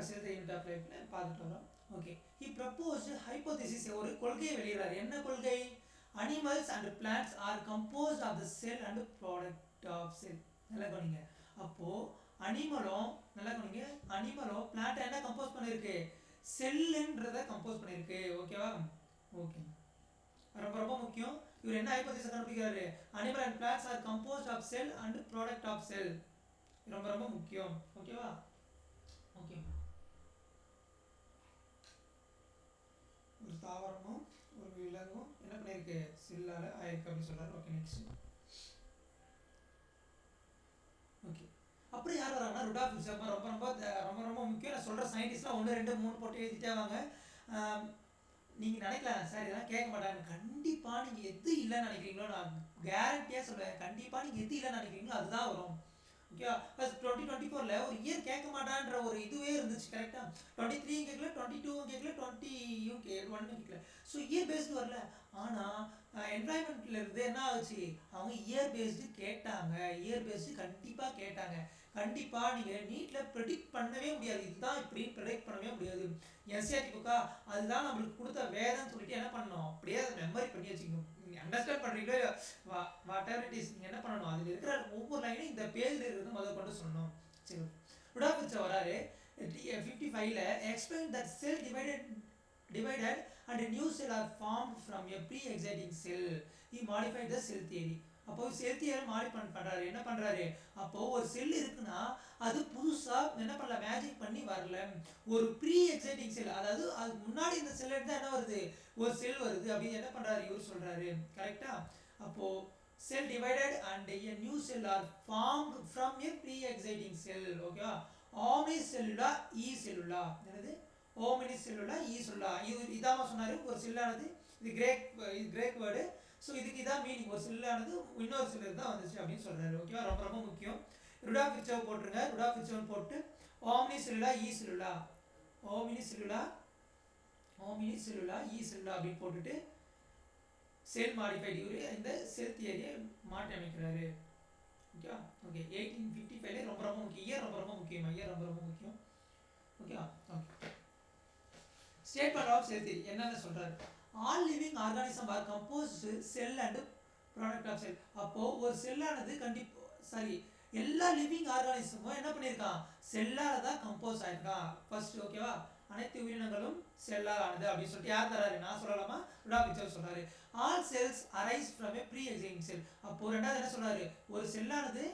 Sell unit of லைஃப்ல பார்த்துட்டு வரோம். ஓகே, he proposed hypothesis, ஒரு கொள்கையை வெளியிடுறாரு. என்ன கொள்கை? Animals and plants are composed of the cell and product of cell. நல்லா கவனிங்க. அப்போ அனிமலும் நல்லா கவனிங்க, அனிமலும் பிளான்ட் என்ன கம்போஸ் பண்ணிருக்கு? செல்லுன்றதை கம்போஸ் பண்ணிருக்கு. ஓகேவா? ஓகே, ரொம்ப ரொம்ப முக்கியம். இவர் என்ன ஹைபோதீசிஸ் கண்டுபிடிக்கிறாரு? Animal and plants are composed of cell and product of cell. ரொம்ப ரொம்ப முக்கியம். ஓகேவா? ஓகே, ஒரு தாவரமும் ஒரு விலங்கும் என்ன பண்ணியிருக்கு? செல்லால ஆயிருக்கு அப்படின்னு சொல்றாரு. Okay, next. ஓகே, அப்புறம் யார் வராங்கன்னா ருடால்ஃப் வில்சன். ரொம்ப ரொம்ப ரொம்ப ரொம்ப முக்கியம். நான் சொல்கிற சயின்டிஸ்ட்லாம் 1 2 3 போட்டு எழுதிட்டே வாங்க. நீங்கள் நினைக்கலாம் சார் இதெல்லாம் கேட்க மாட்டாங்க. கண்டிப்பாக நீங்கள் எது இல்லைன்னு நினைக்கிறீங்களோ நான் கேரண்டியாக சொல்லுவேன், கண்டிப்பாக நீங்கள் எது இல்லைன்னு நினைக்கிறீங்களோ அதுதான் வரும். ஓகே, ப்ளஸ் 2024 ஒரு இயர் கேட்க மாட்டான்ற ஒரு இதுவே இருந்துச்சு. கரெக்டாக 23 கேட்கல, 22 கேட்கல, 21 கேட்கல. ஸோ இயர் பேஸ்டு வரல. ஆனால் என்வாயன்மெண்ட்ல இருந்து என்ன ஆச்சு? அவங்க இயர் பேஸ்டு கேட்டாங்க. இயர் பேஸ்டு கண்டிப்பாக கேட்டாங்க. கண்டிப்பாக நீங்கள் நீட்டில் ப்ரெடிக்ட் பண்ணவே முடியாது. இதுதான் இப்படின்னு ப்ரெடிக்ட் பண்ணவே முடியாது. என்சிஆர்டி புக்கா அதுதான் நம்மளுக்கு கொடுத்த வேதம்னு சொல்லிட்டு என்ன பண்ணணும்? அப்படியே அதை மெமரி பண்ணி வச்சுக்கணும். நீங்கள் அண்டர்ஸ்டாண்ட் பண்ணுறீங்களோ வாட் எவர் இட் இஸ், நீங்கள் என்ன பண்ணணும்? அதில் இருக்கிற ஒவ்வொரு லைனும் இந்த பேஜில் இருக்கிறது முதல் கொண்டு சொல்லணும். சரி, ருடால்ஃப் வில்சன் வராரு 55ல. Explain that cell divided and a new cell are formed from a pre-existing cell. He modified the cell theory. அப்போ செல் தியரி பண்றாரு. என்ன பண்றாரு? அப்போ ஒரு செல் இருக்குன்னா அது புதுசா என்ன பண்ணல, மேஜிக் பண்ணி வரல. ஒரு ப்ரீ எக்ஸைட்டிங் செல், அதாவது அதுக்கு முன்னாடி இந்த செல் எடுத்தா என்ன வருது? ஒரு செல் வருது அப்படின்னு என்ன பண்றாரு? இவர் சொல்றாரு. கரெக்டா? அப்போ cell divided and a new cell are formed from a pre-existing cell. ஓகேவா? omnicellular e-cellular. என்னது? omnicellular e-cellular. இதாம சொன்னாரு. ஒரு செல்லானது, இது கிரேக் வேர்டு. ஸோ இதுக்கு இதான் மீனிங். ஒரு செல்லானது இன்னொரு செல்லு தான் வந்துச்சு அப்படின்னு சொல்றாரு. ஓகேவா? ரொம்ப ரொம்ப முக்கியம். ருடால்ஃப் வில்சன் போட்டுருங்க. ருடால்ஃப் வில்சன் போட்டு omnicellular e-cellular, omnicellular e-cellular அப்படின்னு போட்டுட்டு செல் மாடிஃபைட் இவரு இந்த செல் தியரியை மாற்றி அமைக்கிறாரு. ஓகேவா? ஓகே, 1855 ரொம்ப ரொம்ப முக்கியம். இயர் ரொம்ப ரொம்ப முக்கியம். இயர் ரொம்ப ரொம்ப முக்கியம். ஓகேவா? Okay, statement of cell theory என்னன்னு சொல்றாரு? All living organism are composed cell and product of cell. அப்போ ஒரு செல்லானது எல்லா லிவிங் ஆர்கானிசமும் என்ன பண்ணியிருக்கான்? செல்லால தான் கம்போஸ் ஆயிருக்கான் ஃபர்ஸ்ட். ஓகேவா? அனைத்து உயிரினங்களும் செல்லால் ஆனது அப்படின்னு சொல்லிட்டு யார் தராரு? நான் சொல்லலாமா? ருடால்ஃப் வில்சன் சொல்றாரு. All cells arise from a pre existing cell. அப்போ ரெண்டாவது என்ன சொல்றாரு? ஒரு செல்லானது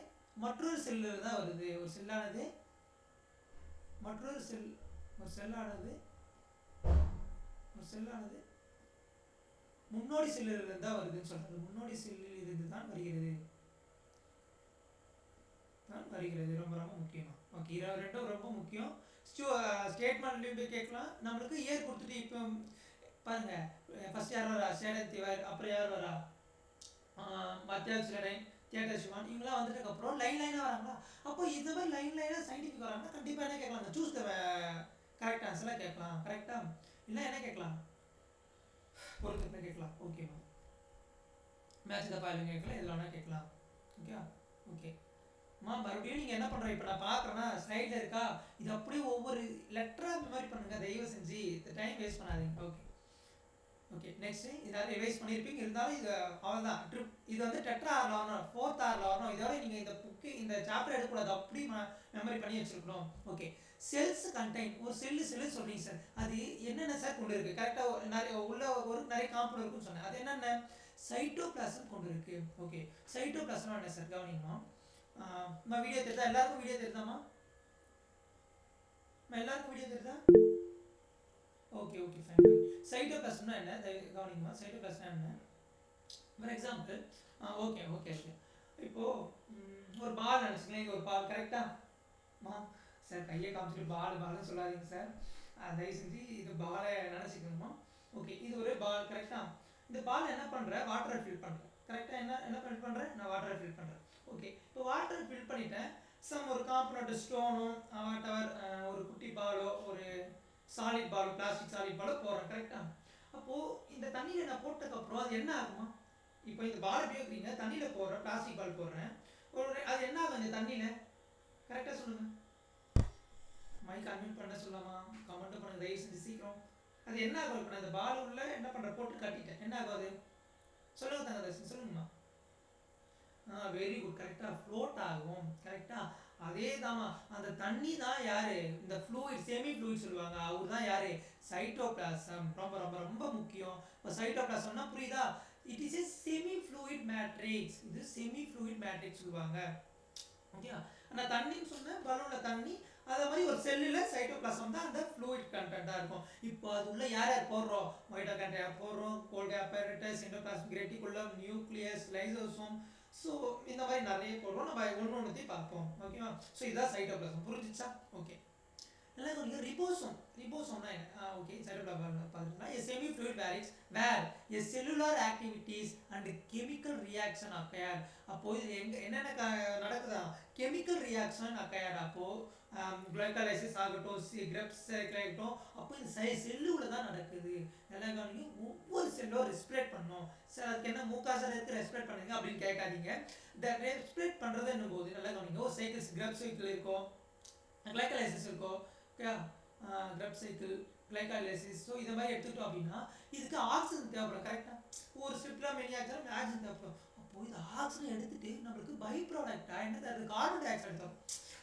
மற்றொரு செல்லில் தான் வருது. ஒரு செல்லானது முன்னோடி செல்லில் இருந்து தான் வருதுன்னு சொல்றாரு. முன்னோடி செல்லில் இருந்து தான் வருகிறது. ரொம்ப ரொம்ப முக்கியமா. ஓகே, ரெண்டும் ரொம்ப முக்கியம். ஸ்டேட்மெண்ட்லையும் போய் கேட்கலாம். நம்மளுக்கு இயர் கொடுத்துட்டு இப்போ பாருங்க, ஃபர்ஸ்ட் யார் வரா? சேடன் திவார். அப்புறம் யார் வரா? மத்தியால் சிலடைன், தியேட்டர் சிவான். இவங்களாம் வந்துட்டு அப்புறம் லைனாக வராங்களா? அப்போ இந்த மாதிரி லைனாக சயின்டிஃபிக் வராங்கன்னா கண்டிப்பாக என்ன கேட்கலாம்? சூஸ் த கரெக்ட் ஆன்சர்லாம் கேட்கலாம். கரெக்டா? இல்லை என்ன கேட்கலாம்? பொறுத்து கேட்கலாம். ஓகேவா? மேட்ச் த ஃபாலோயிங் கேட்கலாம். இதில் வேணால் கேட்கலாம். ஓகே ஓகே மறுபடியும் நீங்கள் என்ன பண்ணுறோம்? இப்போ நான் பார்க்குறேன்னா ஸ்லைடில் இருக்கா, இது அப்படியே ஒவ்வொரு லெட்டராக இந்த மாதிரி பண்ணுங்கள் தயவு செஞ்சு. இந்த டைம் வேஸ்ட் பண்ணாதீங்க. ஓகே ஓகே, நெக்ஸ்ட் இதாவது ரிவைஸ் பண்ணியிருப்பீங்க. இருந்தாலும் இது அவ்வளோதான். இது வந்து டெட்ரா ஆரில் வரணும், 4th ஆரில் வரணும். இதோட நீங்கள் இந்த புக்கு இந்த சாப்டர் எடுக்கக்கூடாது, அப்படி மெமரி பண்ணி வச்சுருக்கணும். Okay, cells contain. ஒரு செல்லு சொல்கிறீங்க சார், அது என்னென்ன சார் கொண்டு இருக்குது? கரெக்டாக நிறைய காம்பவுண்ட் இருக்குன்னு சொன்னேன். அது என்னென்ன? சைட்டோபிளாசம் கொண்டு இருக்குது. ஓகே, சைட்டோபிளாசம் என்ன சார்? கவனிங்கம்மா. வீடியோ தெரியுதா? எல்லாருக்கும் வீடியோ தெரியுதாம்மா? எல்லாருக்கும் வீடியோ தெரியுதா? Okay okay fine. சைட்டோபிளாசம்னா என்ன? கவனிங்கம்மா. சைட்டோபிளாசம்னா என்ன? For example okay okay okay இப்போது ஒரு பால் நினச்சிக்கலாம். இங்கே ஒரு பால். கரெக்டாக சார்? கையை காமிச்சிட்டு பால்னு சொல்லாதீங்க சார். தயவு செஞ்சு இது பாலை நினச்சிக்கணுமா? ஓகே, இது ஒரு பால். கரெக்டாக? இந்த பால் என்ன பண்ணுறேன்? வாட்டரை ஃபில் பண்ணுறேன். கரெக்டாக? என்ன ஃபில் பண்ணுறேன்? நான் வாட்டரை ஃபில் பண்ணுறேன். ஓகே, இப்போ வாட்டரை ஃபில் பண்ணிட்டேன். ஒரு காம்பனண்ட் ஸ்டோனும் வாட்டவர் ஒரு குட்டி பாலோ ஒரு சாலிட் பாலோ பிளாஸ்டிக் சாலிட் பாலோ போடுறேன். கரெக்டாக? அப்போது இந்த தண்ணியில் நான் போட்டதுக்கப்புறம் அது என்ன ஆகுமா? இப்போ இந்த பால் எப்படி வைக்கிறீங்க? தண்ணியில் போடுறேன், பிளாஸ்டிக் பால் போடுறேன். அது என்ன ஆகும் இந்த தண்ணியில்? கரெக்டாக சொல்லுங்கள். மைக் அன்மியூட் பண்ண சொல்லாமா? கமெண்ட் பண்ணுங்க தயவு செஞ்சு சீக்கிரம். அது என்ன ஆகும் இப்போ நான் இந்த பால் உள்ள என்ன பண்ணுறேன் போட்டு கட்டிட்டேன், என்ன ஆகும் அது? சொல்லுங்க தங்கதர்ஷினி, சொல்லுங்கம்மா. வெரி குட், கரெக்டாக ஃப்ளோட் ஆகும். கரெக்டாக அதே தாம்மா. அந்த தண்ணி தான் யாரு, இந்த ஃப்ளூயிட் செமி ஃப்ளூயிட் சொல்லுவாங்க, அவர் தான் யாரு, சைட்டோபிளாசம். ரொம்ப ரொம்ப ரொம்ப முக்கியம். இப்போ சைட்டோபிளாசம்னா புரியுதா? It is a semi fluid matrix. இது செமி ஃப்ளூயிட் மேட்ரிக்ஸ் சொல்லுவாங்க. ஓகே, ஆனால் தண்ணின்னு சொன்னேன், பலூன்ல தண்ணி. அதே மாதிரி ஒரு செல்லில் சைட்டோபிளாசம் தான் அந்த ஃப்ளூயிட் கண்டென்ட்டாக இருக்கும். இப்போ அது உள்ள யார் யார் போடுறோம்? மைட்டோகாண்ட்ரியா போடுறோம், கோல்கி apparatus, endoplasmic reticulum, nucleus, lysosome. So இந்த மாதிரி நிறைய போடுறோம். நம்ம ஒன்று ஒன்றுத்தையும் பார்ப்போம். ஓகேவா? ஸோ இதுதான் சைட்டோபிளாசம். புரிஞ்சிச்சா? ஓகே. எல்லாம் கொஞ்சம் ரிபோசோம். ரிபோசோம்னா என்ன? ஓகே, சைட்டோபிளாசம் பார்த்தீங்கன்னா a semi fluid varies where a cellular activities and chemical reaction occur. அப்போ இது என்னென்ன நடக்குதா? Chemical reaction occur. அப்போ குளைக்கலைசிஸ் ஆகட்டும், கிரெப்ஸ் ஆகட்டும், அப்போ இந்த செல்லுல தான் நடக்குது. எல்லாம் ஒவ்வொரு செல்லும் ரெஸ்பிரேட் பண்ணும். சார் அதுக்கு என்ன மூக்காசல் இருக்கு ரெஸ்பிரேட் பண்ணுங்க அப்படின்னு கேட்காதீங்க. இந்த ரெஸ்பிரேட் பண்ணுறது என்னும் போது நல்லா கவனிங்க. ஒரு சைக்கிள்ஸ் கிரெப் சைக்கிள் இருக்கும், கிளைக்கலைசிஸ் இருக்கும். Okay, Krebs cycle, glycolysis. So இதை மாதிரி எடுத்துக்கிட்டோம் அப்படின்னா இதுக்கு ஆக்சிஜன் தேவைப்படும். கரெக்டாக ஒரு ஸ்ட்ரிப்டில் மெனி ஆக்சிஜன் ஆக்சிஜன் தேவைப்படும். அப்போது இது ஆக்சிஜன் எடுத்துகிட்டு நம்மளுக்கு பை ப்ராடக்டாக என்ன தருது? கார்பன் டை ஆக்சைடு தரும்.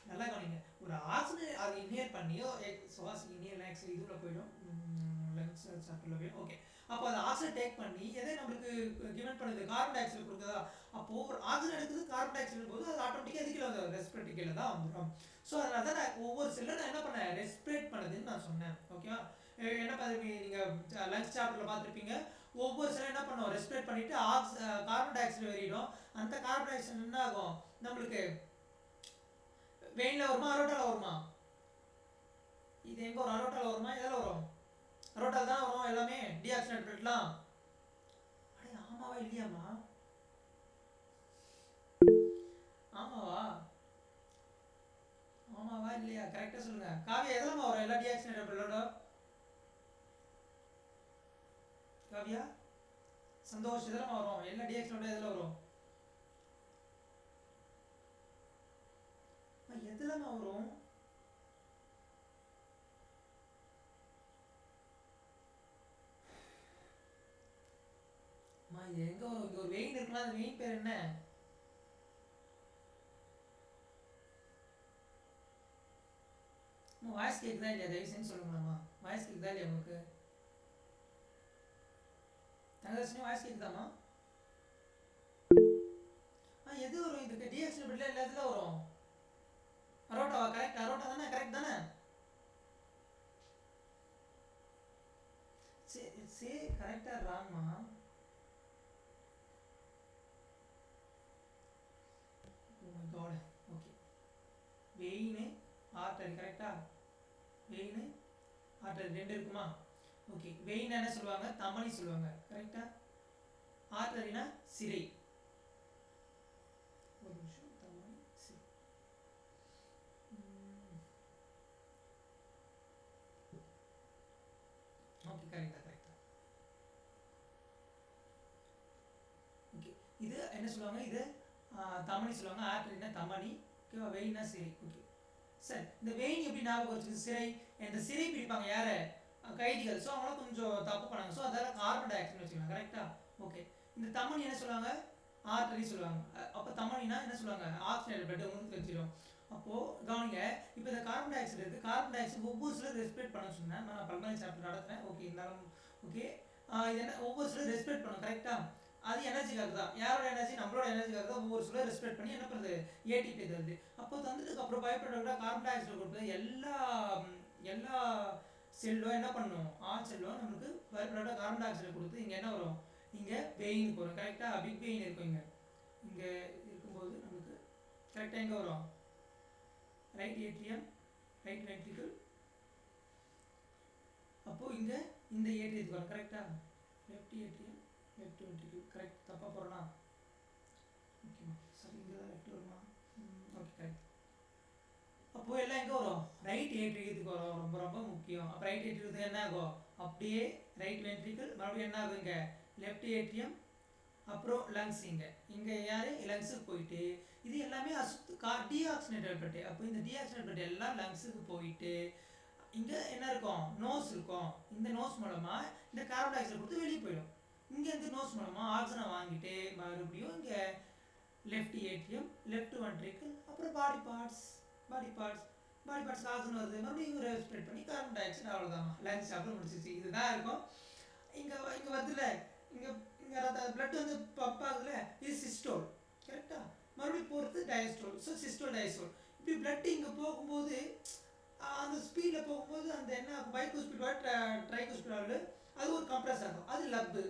நல்லா கவனிங்க. ஒரு ஆக்சிஜன் அது இன்ஹேல் பண்ணியோ சுவாசி இன்ஹேல் ஆக்சைடு இதுவில் போயிடும், லங்ஸ் சாப்பிடல போயிடும். ஓகே, அப்போ அது ஆக்சிஜன் டேக் பண்ணி எதை நம்மளுக்கு கிவன் பண்ணுது? கார்பன் டை ஆக்சைடு கொடுக்குதா? அப்போது ஒரு ஆக்சிஜன் எடுக்குது, கார்பன் டை ஆக்சைடு போது அது ஆட்டோமேட்டிக்காக எதுக்கில் வந்து ரெஸ்பிரேட்டரி கீழே தான் வந்துடும். ஸோ அதனால தான் நான் ஒவ்வொரு செல்லும் நான் என்ன பண்ணேன், ரெஸ்பிரேட் பண்ணுதுன்னு நான் சொன்னேன். ஓகேவா? என்ன பார்த்துருப்பீங்க நீங்கள் லங்ஸ் சாப்டரில் பார்த்துருப்பீங்க. ஒவ்வொரு செல்லும் என்ன பண்ணுவோம், ரெஸ்பிரேட் பண்ணிவிட்டு கார்பன் டை ஆக்சைடு வெளியிடும். அந்த கார்பன் டை ஆக்சைடு என்ன ஆகும் நம்மளுக்கு? வெயினில் வருமா, அரோட்டாவில் வருமா? இது எங்கே வரும்? அரோட்டாவில் வருமா? எதில் வரும்? அரோட்டாவில் தானே வரும் எல்லாமே, டீஆக்சிடேட் பிளட்லாம். அடே ஆமாவா இல்லையாம்மா? ஆமாவா ஆமாவா இல்லையா? கரெக்டாக சொல்லுங்கள். காவியா எதில் வரும் எல்லா டீஆக்சிடேட் பிளட்டோட? காவியா, சந்தோஷ் எதில் வரும் எல்லா டீஆக்சிடேட் எதில் வரும்? எதுலமா வரும்? இது எங்க வரும்? இங்க ஒரு வெயின் இருக்குன்னா அந்த வெயின் பேர் என்ன? வாய்ஸ் கேக்குதா இல்லையா? தயவு செஞ்சு சொல்லுங்கம்மா. வாய்ஸ் கேக்குதா இல்லையா உங்களுக்கு? தங்கதர்ஷினி வாய்ஸ் கேக்குதாம்மா? எது வரும் இதுக்கு? டிஎக்ஸ் பிட்ல எல்லா இதுல வரும். அரோட்டாவா? கரெக்ட், அரோட்டா தானே? கரெக்ட் தானே? சே கரெக்டா ராங்மா? Oh my god. Okay, vein artery. கரெக்டா? வெயின் ஆர்டரி ரெண்டு இருக்குமா? ஓகே, வெயின் என்ன சொல்லுவாங்க? தமனி சொல்லுவாங்க. கரெக்டா? ஆர்டரினா சிரை. ஒரு நிமிஷம், தமனி சிரை. ஓகே, கரெக்டா கரெக்டா. ஓகே, இது என்ன சொல்லுவாங்க? இது தமனி சொல்லுவாங்க. ஆர்டரினா தமனி. ஓகேவா? வெயின்னா சிரை. ஓகே சார், இந்த வெயின் எப்படி ஞாபகம் வச்சுருக்கு? சிறை. இந்த சிறை பிடிப்பாங்க யாரை? கைதிகள். ஸோ அவங்களாம் கொஞ்சம் தப்பு பண்ணாங்க. ஸோ அதெல்லாம் கார்பன் டை ஆக்சைடு வச்சுக்கலாம். கரெக்டா? ஓகே, இந்த தமனி என்ன சொல்லுவாங்க? ஆர்டரி சொல்லுவாங்க. அப்போ தமனினா என்ன சொல்லுவாங்க? ஆக்சிஜன் பிளட் உங்களுக்கு தெரிஞ்சிடும். அப்போது கவனிங்க, இப்போ இந்த கார்பன் டை ஆக்சைடு இருக்குது. கார்பன் டை ஆக்சைடு ஒவ்வொரு சிலர் ரெஸ்பிரேட் பண்ண சொன்னேன். நான் பல்மனரி சாப்டர் நடத்துறேன். ஓகே, இருந்தாலும் ஓகே. இது என்ன, ஒவ்வொரு சிலர் ரெஸ்பிரேட் பண்ணும். கரெக்டாக? அது எனர்ஜிக்காக தான். யாரோட எனர்ஜி? நம்மளோட எனர்ஜிக்காக தான். ஒவ்வொரு சிலர் ரெஸ்பிரேட் பண்ணி என்ன பண்ணுறது? ஏடிபி தருது. அப்போ தந்ததுக்கு அப்புறம் பை ப்ராடக்டாக கார்பன் டை ஆக்சைடு கொடுத்து எல்லா செல்லும் என்ன பண்ணும்? ஆல் செல்லும் நம்மளுக்கு பை ப்ராடக்டாக கார்பன் டை ஆக்சைடு கொடுத்து இங்கே என்ன வரும்? இங்கே வெயினுக்கு வரும். கரெக்டாக? பிக் வெயின் இருக்கும் இங்கே இருக்கும்போது நம்மளுக்கு கரெக்டாக எங்கே வரும்? Right atrium, right ventricle. அப்போது இங்கே இந்த ஏட்ரியத்துக்கு வரும். கரெக்டாக? Left atrium, left ventricle. Correct? தப்பாக போகிறோன்னா? ஓகேம்மா, சரி, இங்கே தான் லெஃப்ட் வருமா? Okay, correct. அப்போது எல்லாம் எங்கே வரும்? ரைட் ஏட்ரியத்துக்கு வரும். ரொம்ப ரொம்ப முக்கியம். அப்போ ரைட் ஏட்ரியத்துக்கு என்ன ஆகும்? அப்படியே ரைட் வென்ட்ரிக்கிள், மறுபடியும் என்ன ஆகும்? இங்கே லெஃப்ட் ஏட்ரியம், அப்புறம் லங்ஸ் இங்கே யார் லங்ஸுக்கு போயிட்டு இது எல்லாமே டீஆக்சினேட்டட் பிளட். அப்போ இந்த டீஆக்சினேட்டட் பிளட் எல்லாம் லங்ஸுக்கு போயிட்டு இங்கே என்ன இருக்கும் நோஸ் இருக்கும். இந்த நோஸ் மூலமாக இந்த கார்பன் டை ஆக்சைடு கொடுத்து வெளியே போயிடும். இங்கேருந்து நோஸ் மூலமாக ஆக்சிஜனை வாங்கிட்டு மறுபடியும் இங்கே லெஃப்ட் ஏட்ரியம், லெஃப்ட் வென்ட்ரிக்கிள், அப்புறம் பாடி பார்ட்ஸ் ஆக்சிஜன் வருது, மறுபடியும் இங்கே ஸ்ப்ரெட் பண்ணி கார்பன் டை ஆக்சைடு. அவ்வளோதான், லங்ஸ் சாப்பிட முடிச்சிச்சு. இதுதான் இருக்கும். இங்கே வருதுல, இங்கே பிளட் வந்து பம்ப் ஆகுதுல, இது சிஸ்டோல். கரெக்டாக மறுபடியும் போகிறது டயஸ்டோல். So systole diastole. இப்படி பிளட் இங்கே போகும்போது அந்த ஸ்பீடில் போகும்போது அந்த என்ன பைக்கோஸ்பீட் ட்ரைகோஸ்பீட் அது ஒரு கம்ப்ரஸ் ஆகும். அது லப்பு.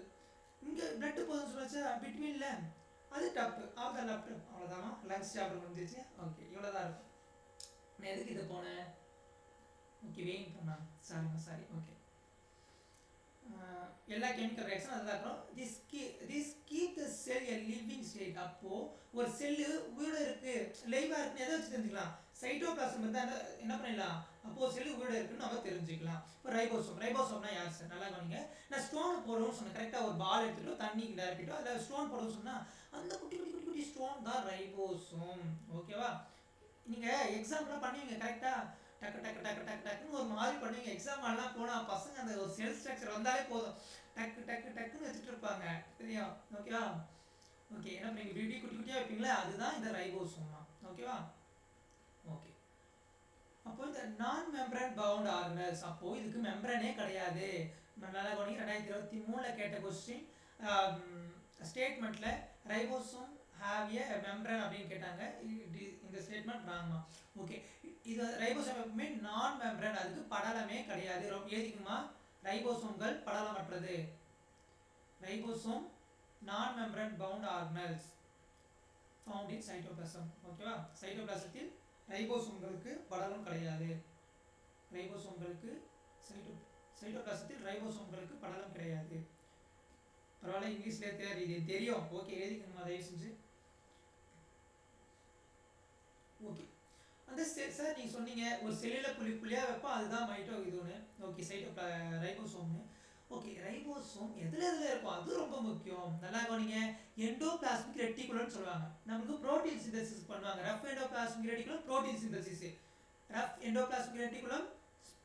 இங்கே பிளட்டு போகுதுன்னு சொன்னாச்சா பிட்வீனில், அது டப்பு. அவ்வளோதான் லப்பு. அவ்வளோதாம்மா, லங்ஸ் சாப்பிட முடிஞ்சிச்சு. ஓகே, இவ்வளோ தான் இருக்கும். நான் எதுக்கு இதை போனேன்? ஓகே, வெயின் பண்ணான். சாரி. ஓகே, எல்லா கெமிக்கல் ரியாக்ஷன் அதுதான் இருக்கும். This keep the sell a living state. அப்போது ஒரு செல்லு உயிரோட இருக்குது, லைவாக இருக்குன்னு எதை வச்சு தெரிஞ்சுக்கலாம்? சைட்டோபிளாசம் இருந்தால் என்ன பண்ணிடலாம்? அப்போது செல்லு உயிரோட இருக்குன்னு நம்ம தெரிஞ்சுக்கலாம். இப்போ ரைபோசோம்னா யார் சார்? நல்லா கவனிங்க. நான் ஸ்டோன் போடணும்னு சொன்னேன். கரெக்டாக ஒரு பால் எடுத்துகிட்டோ தண்ணி நிரப்பிட்டோ அதில் ஸ்டோன் போடணும்னு சொன்னால் அந்த குட்டி ஸ்டோன் தான் ரைபோசோம். ஓகேவா? நீங்கள் எக்ஸாம்பிளாக பண்ணுவீங்க கரெக்டாக, டக்குன்னு ஒரு மாதிரி பண்ணுவீங்க. எக்ஸாம் எல்லாம் போனால் பசங்க அந்த ஒரு செல் ஸ்ட்ரக்சர் வந்தாலே போதும், டக்குன்னு வச்சுட்டு இருப்பாங்க. தெரியும்? ஓகேவா? ஓகே, என்ன நீங்கள் இப்படி குட்டியாக வைப்பீங்களா? அதுதான் இந்த ரைபோசோம். ஓகேவா? ஓகே, அப்போ இந்த நான் மெம்பரன் பவுண்ட் ஆர்கனல்ஸ். அப்போது இதுக்கு மெம்பரனே கிடையாது. நல்லா கவனிங்க. 2023 கேட்ட கொஸ்டின் ஸ்டேட்மெண்ட்டில் ரைபோசோம் ஹாவ் ஏ மெம்பரன் அப்படின்னு கேட்டாங்க. இந்த ஸ்டேட்மெண்ட் ராங்மா. ஓகே, இது ரைபோசோம் எப்பவுமே நான் மெம்பரன், அதுக்கு படலமே கிடையாது. ஏதிக்குமா? ரைபோசோம்கள் படலமற்றது. Ribosome non membrane bound organelles found in cytoplasm. ஓகேவா? சைட்டோபிளாசத்தில் ரைபோசோம்களுக்கு படலம் கிடையாது. சைட்டோபிளாசத்தில் ரைபோசோம்களுக்கு படலம் கிடையாது. பரவாயில்ல, இங்கிலீஷ்லேயே தெரியாது, இது தெரியும். ஓகே, எழுதிக்கணுமா தயவு செஞ்சு? ஓகே, அந்த செல் சார் நீங்கள் சொன்னீங்க ஒரு செல்லில் புள்ளியாக வைப்போம், அதுதான் மைட்டோ இதுன்னு. ஓகே, ரைபோசோம்னு. ஓகே, ரைபோசோம் எதில் இருக்கும்? அது ரொம்ப முக்கியம். நல்லா கவனிங்க. எண்டோபிளாஸ்மிக் ரெட்டிகுலம்னு சொல்லுவாங்க. நமக்கு புரோட்டீன் சிந்தசிஸ் பண்ணுவாங்க. Rough endoplasmic reticulum protein synthesis. Rough endoplasmic reticulum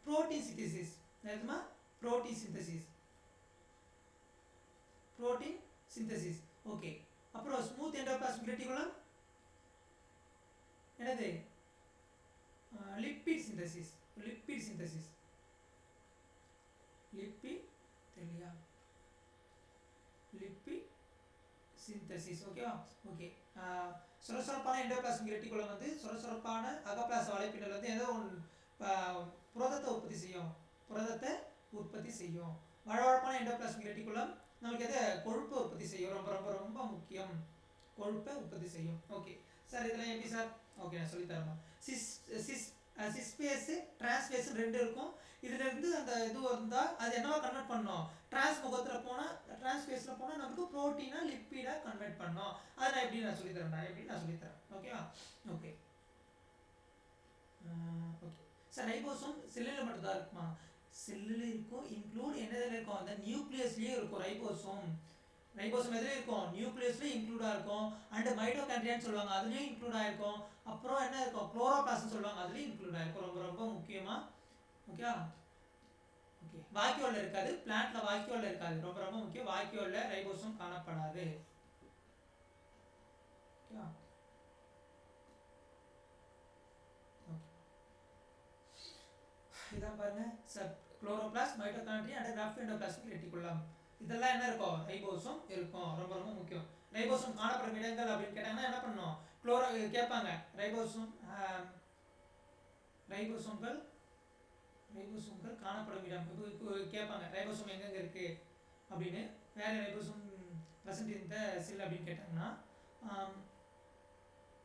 protein synthesis. என்னதுமா? Protein synthesis. ஓகே, அப்புறம் ஸ்மூத் எண்டோபிளாஸ்மிக் ரெட்டிகுலம் என்னது? Lipid synthesis. தெரியலையா? Lipid synthesis. ஓகேவா? ஓகே, சொரசொரப்பான எண்டோபிளாஸ்மிக் ரெட்டிகுலம் வந்து சொரசொரப்பான அகப்பிளாச வலைப்பின்னல் வந்து ஏதோ புரதத்தை உற்பத்தி செய்யும். வழவழப்பான எண்டோபிளாஸ்மிக் ரெட்டிகுலம் நமக்கு எதை? கொழுப்பை உற்பத்தி செய்யும். ரொம்ப ரொம்ப ரொம்ப முக்கியம், கொழுப்பை உற்பத்தி செய்யும். ஓகே சார், இதெல்லாம் எப்படி சார்? ஓகே, நான் சொல்லித்தரேன். சிஸ்பேஸு டிரான்ஸ்பேஸ் ரெண்டு இருக்கும். இதுலேருந்து அந்த இது இருந்தால் அது என்னவா கன்வெர்ட் பண்ணோம்? டிரான்ஸ்முகத்தில் போனால், டிரான்ஸ்பேஸில் போனால் நமக்கு ப்ரோட்டீனாக லிப்பிடாக கன்வெர்ட் பண்ணோம். அதை நான் எப்படி நான் சொல்லித்தரேன். ஓகேவா? ஓகே சார், ரைபோசோம் செல்லில் மட்டும்தான் இருக்குமா? செல்லில் இருக்கும். இன்க்ளூட் என்னதில் இருக்கும்? அந்த நியூக்ளியஸ்லேயே இருக்கும் ரைபோசோம். எதில் இருக்கும்? நியூக்ளியஸ்லேயும் இன்க்ளூடாக இருக்கும். அண்டு மைட்டோகாண்ட்ரியான்னு சொல்லுவாங்க, அதுலேயும் இன்க்ளூட் ஆகிருக்கும். அப்புறம் என்ன இருக்கும்? குளோரோபிளாஸ்ட்னு சொல்லுவாங்க, அதுலேயும் இன்க்ளூட் ஆகிருக்கும். ரொம்ப ரொம்ப முக்கியமாக. ஓகே, வாக்கியோலில் இருக்காது, பிளான்ட்டில் வாக்கியோலில் இருக்காது. ரொம்ப ரொம்ப முக்கியம். வாக்கியோலில் ரைபோசோம் காணப்படாது. ஓகே, இதான் பாருங்க sir, chloroplast, mitochondria and rough endoplasmic reticulum. இதெல்லாம் என்ன இருக்கும்? ரைபோசோம் இருக்கும். ரொம்ப ரொம்ப முக்கியம். ரைபோசோம் காணப்படும் இடங்கள் அப்படின்னு கேட்டாங்கன்னா என்ன பண்ணணும்? கேட்பாங்க. ரைபோசோம்கள் காணப்படும் இடம் இப்போ கேட்பாங்க. ரைபோசோம் எங்கெங்கே இருக்குது அப்படின்னு. வேறு ரைபோசோம் ப்ரெசன்ட் இந்த செல் அப்படின்னு கேட்டாங்கன்னா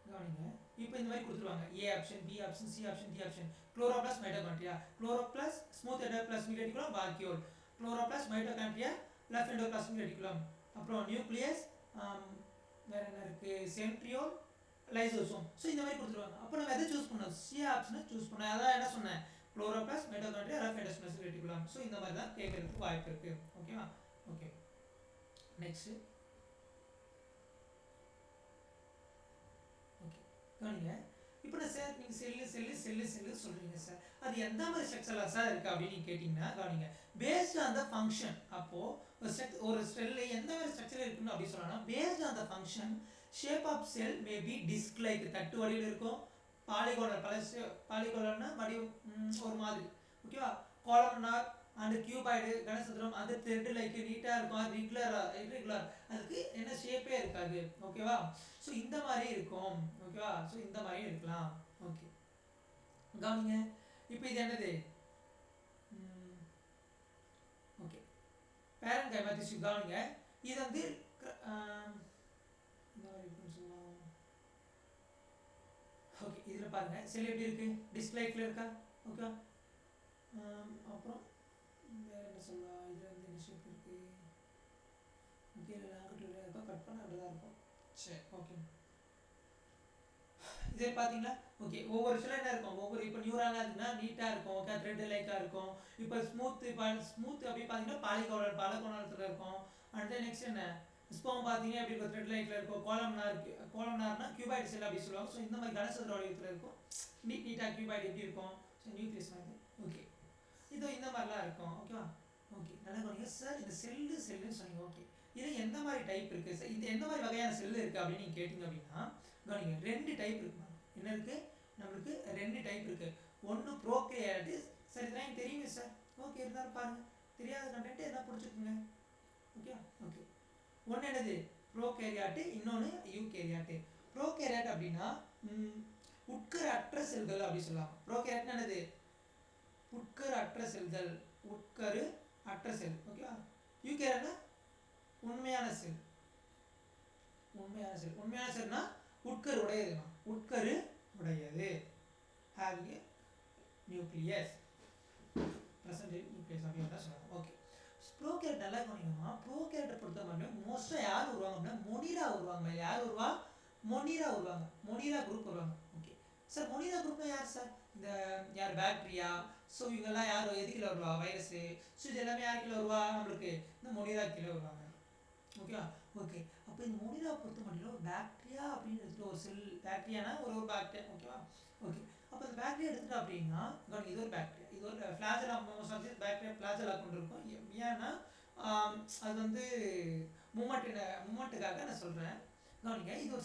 கவனிங்க. இப்போ இந்த மாதிரி கொடுத்துருவாங்க. A option, B option, C option, D option. Chloroplast, mitochondria. Chloroplast smooth endoplasmic reticulum vacuole. Chloroplast, mitochondria, left endoplasmic reticulum. அப்புறம் நியூக்ளியஸ், வேறு என்ன இருக்குது? Centriole, lysosome. ஸோ இந்த மாதிரி கொடுத்துருவாங்க. அப்போ நம்ம எதை சூஸ் பண்ணோம்? சி ஆப்ஷனை சூஸ் பண்ணோம். அதான் என்ன சொன்னேன்? Chloroplast, mitochondria, rough endoplasmic reticulum. So இந்த மாதிரி தான் கேட்கறதுக்கு வாய்ப்பு இருக்குது. ஓகேவா? ஓகே, நெக்ஸ்ட்டு கவனிங்க. இப்போ நான் சார் நீங்கள் செல்லு சொல்கிறீங்க சார். அது எந்த மாதிரி ஸ்ட்ரக்சரில் சார் இருக்குது அப்படின்னு நீங்கள் கேட்டிங்கன்னா கவனிங்க. Based on the function. அப்போது ஒரு செல்லு எந்த மாதிரி ஸ்ட்ரக்சர் இருக்குன்னு அப்படி சொல்லலாம். Based on the function shape of cell may be disc like தட்டு வடிவில் இருக்கும். பாலிகோனல் பாலிகோனல்னா வடிவம் ஒரு மாதிரி. ஓகேவா? காலம்னார் அண்ட் கியூபாய்டு கனசதுரம் அது த்ரெட் லைக் நீட்டாக இருக்கும். அது இர்ரெகுலர் அதுக்கு என்ன ஷேப்பே இருக்காது. ஓகேவா? ஸோ இந்த மாதிரி இருக்கும். ஓகேவா? ஸோ இந்த மாதிரியும் இருக்கலாம். ஓகே கவனிங்க. இப்போ இது என்னது? ஓகே பேரண்ட் கைமாத்திஸ் கவனிங்க. இது வந்து இந்த மாதிரி இருக்குன்னு சொல்லலாம். ஓகே இதில் பாருங்கள் செல் எப்படி இருக்குது? டிஸ்பிளேக்கில் இருக்கா? ஓகே அப்புறம் வேறு என்ன சொல்லலாம்? இதில் வந்து என்ன ஷேப் இருக்குது? கீழே லாங்கில் இருக்கா? கட் பண்ண அப்படி தான் இருக்கும். சரி ஓகே இதே பார்த்தீங்களா? ஓகே ஒவ்வொரு சில என்ன இருக்கும்? ஒவ்வொரு இப்போ நியூராலாக இருக்குன்னா நீட்டாக இருக்கும். ஓகே த்ரெட் லைக்காக இருக்கும். இப்போ ஸ்மூத் அப்படி பார்த்தீங்கன்னா பாலகோணத்தில் இருக்கும். அண்ட் நெக்ஸ்ட் என்ன ஸ்போம் பார்த்தீங்க அப்படி இருக்கும். த்ரெட் லைக்கில் இருக்கும். கோலம்னார்னா கியூபாய்டு செல் அப்படி சொல்லுவாங்க. ஸோ இந்த மாதிரி கனசதுர வடிவத்தில் இருக்கும். நீட்டாக கியூபாய்டு எப்படி இருக்கும்? ஸோ நியூக்ளியஸ் மாதிரி. ஓகே இதோ இந்த மாதிரிலாம் இருக்கும். ஓகேவா? ஓகே நல்லா கவனிங்க சார். இந்த செல்லுன்னு சொன்னீங்க. ஓகே இது எந்த மாதிரி டைப் இருக்குது சார்? இது எந்த மாதிரி வகையான செல்லு இருக்குது அப்படின்னு நீங்கள் கேட்டிங்க அப்படின்னா கவனிங்க 2 டைப் இருக்குமா. என்ன இருக்குது? நம்மளுக்கு 2 டைப் இருக்குது. ஒன்று ப்ரோகேரியாட்டு. சார் இதெல்லாம் எனக்கு தெரியுங்க சார். ஓகே இருந்தாலும் பாருங்கள். தெரியாத கண்டென்ட்டு எதாவது பிடிச்சிக்குங்க. ஓகே ஓகே ஒன்று என்னது? ப்ரோகேரியாட்டு. இன்னொன்று யூகேரியாட்டு. ப்ரோகேரியாட் அப்படின்னா உட்கரு அற்ற செல்கள் அப்படி சொல்லலாம். ப்ரோகேரியாட்னா என்னது? உட்கரு அற்ற செல்கள். உட்கரு அற்ற செல். ஓகேவா? யூகேரியாட்னா உண்மையான செல். உண்மையான செல்னா உட்கரு உடையதுனா உட்கரு உடையது. ஹேவிங் நியூக்ளியஸ் பிரசன்ட் நியூக்ளியஸ் அப்படின்னு சொல்லுவாங்க. ஓகே ப்ரோகேரியாட் நல்லா கவனிக்கணுமா. ப்ரோகேரியாட்டை பொறுத்த மட்டும் மோஸ்ட்டாக யார் வருவாங்க அப்படின்னா மொனிரா வருவாங்க. யார் வருவா? மொனிரா வருவாங்க. மொனிரா குரூப் வருவாங்க. ஓகே சார் மொனிரா குரூப்னா யார் சார்? இந்த யார் பாக்டீரியா. ஸோ இவங்கெல்லாம் யார் எது கீழே வருவா? வைரஸு. ஸோ இது எல்லாமே யார் கீழே வருவா? நம்மளுக்கு இந்த மொனிரா கீழே வருவாங்க. ஓகேவா? ஓகே அப்போ இந்த மொனிரா பொறுத்த மட்டும் ஒரு பாக்டீரியா அப்படின்னு எடுத்துகிட்டு ஒரு செல் பாக்டீரியானா ஒரு பாக்டீரியா. ஓகேவா? ஓகே அப்போ இந்த பாக்டீரியா எடுத்துட்டோம் அப்படின்னா இது ஒரு பாக்டீரியா. இது ஒரு ஃப்ளாஜெல்லா பாக்டீரியா ஃப்ளாஜெல்லா கொண்டு இருக்கும். ஏன்னா அது வந்து மூமெண்ட்டுக்காக நான் சொல்கிறேன். கவனிங்க இது ஒரு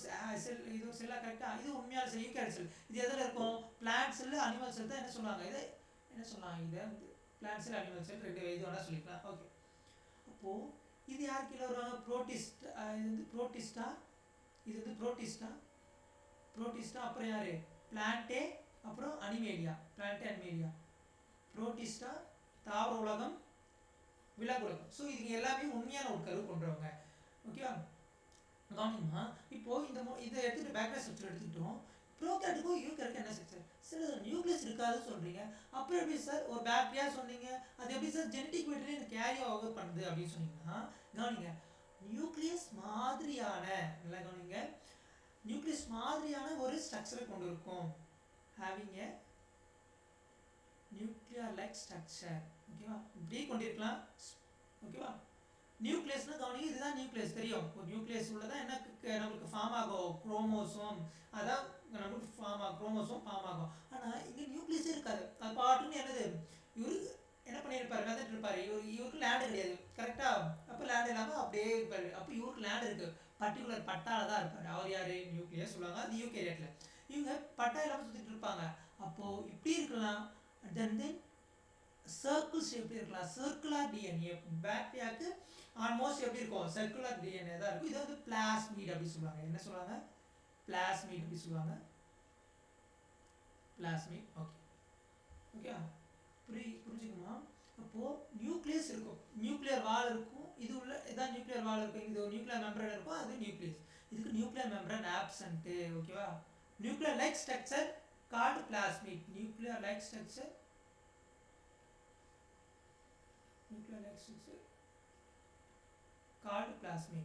செல்லாக கரெக்டாக. இது உண்மையான செல் யூகேரியாட் செல். இது எதில் இருக்கும்? பிளான்ட் செல் அனிமல் செல் தான் என்ன சொல்லுவாங்க. இதை என்ன சொல்லலாம்? இதை வந்து பிளான்ட் செல் அனிமல் செல் 2 இது வேணால் சொல்லிக்கலாம். ஓகே அப்போது இது யார் கீழே வருவாங்க? இது வந்து புரோட்டிஸ்டா. இது வந்து புரோட்டிஸ்டா அப்புறம் யார்? பிளான்டே அப்புறம் அனிமேலியா. புரோட்டிஸ்டா தாவர உலகம் விலங்கு உலகம். ஸோ இது எல்லாமே உண்மையான உட்கரு கொண்டுறவங்க. ஓகேவா? கவனிங்கம்மா. இப்போது இதை எடுத்துகிட்டு பேக்டீரியா ஸ்ட்ரக்சர் எடுத்துக்கிட்டோம். ப்ரோகேரியாட்டுக்கும் யூகேரியாட்டுக்கும் என்ன ஸ்ட்ரக்சர்? சார் நியூக்ளியஸ் இருக்காதுன்னு சொல்கிறீங்க. அப்புறம் எப்படி சார் ஒரு பாக்டீரியா சொன்னீங்க. அது எப்படி sir genetic material carry over பண்ணுது அப்படின்னு சொன்னீங்கன்னா கவனிங்க நியூக்ளியஸ் மாதிரியான நல்லா கவனிங்க நியூக்ளியஸ் மாதிரியான ஒரு ஸ்ட்ரக்சரை கொண்டு இருக்கும். ஹேவிங் ஏ நியூக்ளியர் லைக் ஸ்ட்ரக்சர். ஓகேவா? இப்படி கொண்டிருக்கலாம். ஓகேவா? நியூக்ளியஸ்னா கவனிங்க இதுதான் நியூக்ளியஸ் தெரியும். ஒரு நியூக்ளியஸ் உள்ளதான் என்ன நம்மளுக்கு ஃபார்ம் ஆகும்? குரோமோசோம். அதான் நம்மளுக்கு குரோமோசோம் ஃபார்ம் ஆகும். ஆனால் இங்கே நியூக்ளியஸே இருக்காது. அது பாட்டுன்னு என்னது இவரு என்ன பண்ணியிருப்பாரு? விதைட்டு இருப்பாரு. இவருக்கு லேண்டு கிடையாது. கரெக்டாக? அப்போ லேண்ட் இல்லாமல் அப்படியே இருப்பார். அப்போ இவருக்கு லேண்ட் இருக்குது. பர்டிகுலர் பட்டாவில் தான் இருப்பார். அவர் யார்? நியூக்ளியஸ் சொல்லுவாங்க. அது யூகேரியாட்டில் இவங்க பட்டா இல்லாமல் சுற்றிட்டு இருப்பாங்க. அப்போது இப்படி இருக்கலாம். தென் சர்க்கிள் ஷேப்ல இருக்கலாம். சர்க்குலர் டிஎன்ஏ பாக்டீரியாவுக்கு ஆல்மோஸ்ட் எப்படி இருக்கும்? சர்க்குலர் டிஎன்ஏ தான் இருக்கும். இது வந்து பிளாஸ்மிட் அப்படி சொல்லுவாங்க. என்ன சொல்லுவாங்க? பிளாஸ்மிட் அப்படி சொல்லுவாங்க. பிளாஸ்மிட். ஓகே ஓகே புரிஞ்சுக்கணுமா? அப்போது நியூக்ளியஸ் இருக்கும். நியூக்ளியர் வால் இருக்கும். இது உள்ள இதான் நியூக்ளியர் வால் இருக்கும். இது ஒரு நியூக்ளியர் மெம்பரன் இருக்கும். அது நியூக்ளியஸ். இதுக்கு நியூக்ளியர் மெம்பரன் ஆப்சண்ட்டு. ஓகேவா? Nuclear like structure called plasmid. Nuclear like structure called plasmid.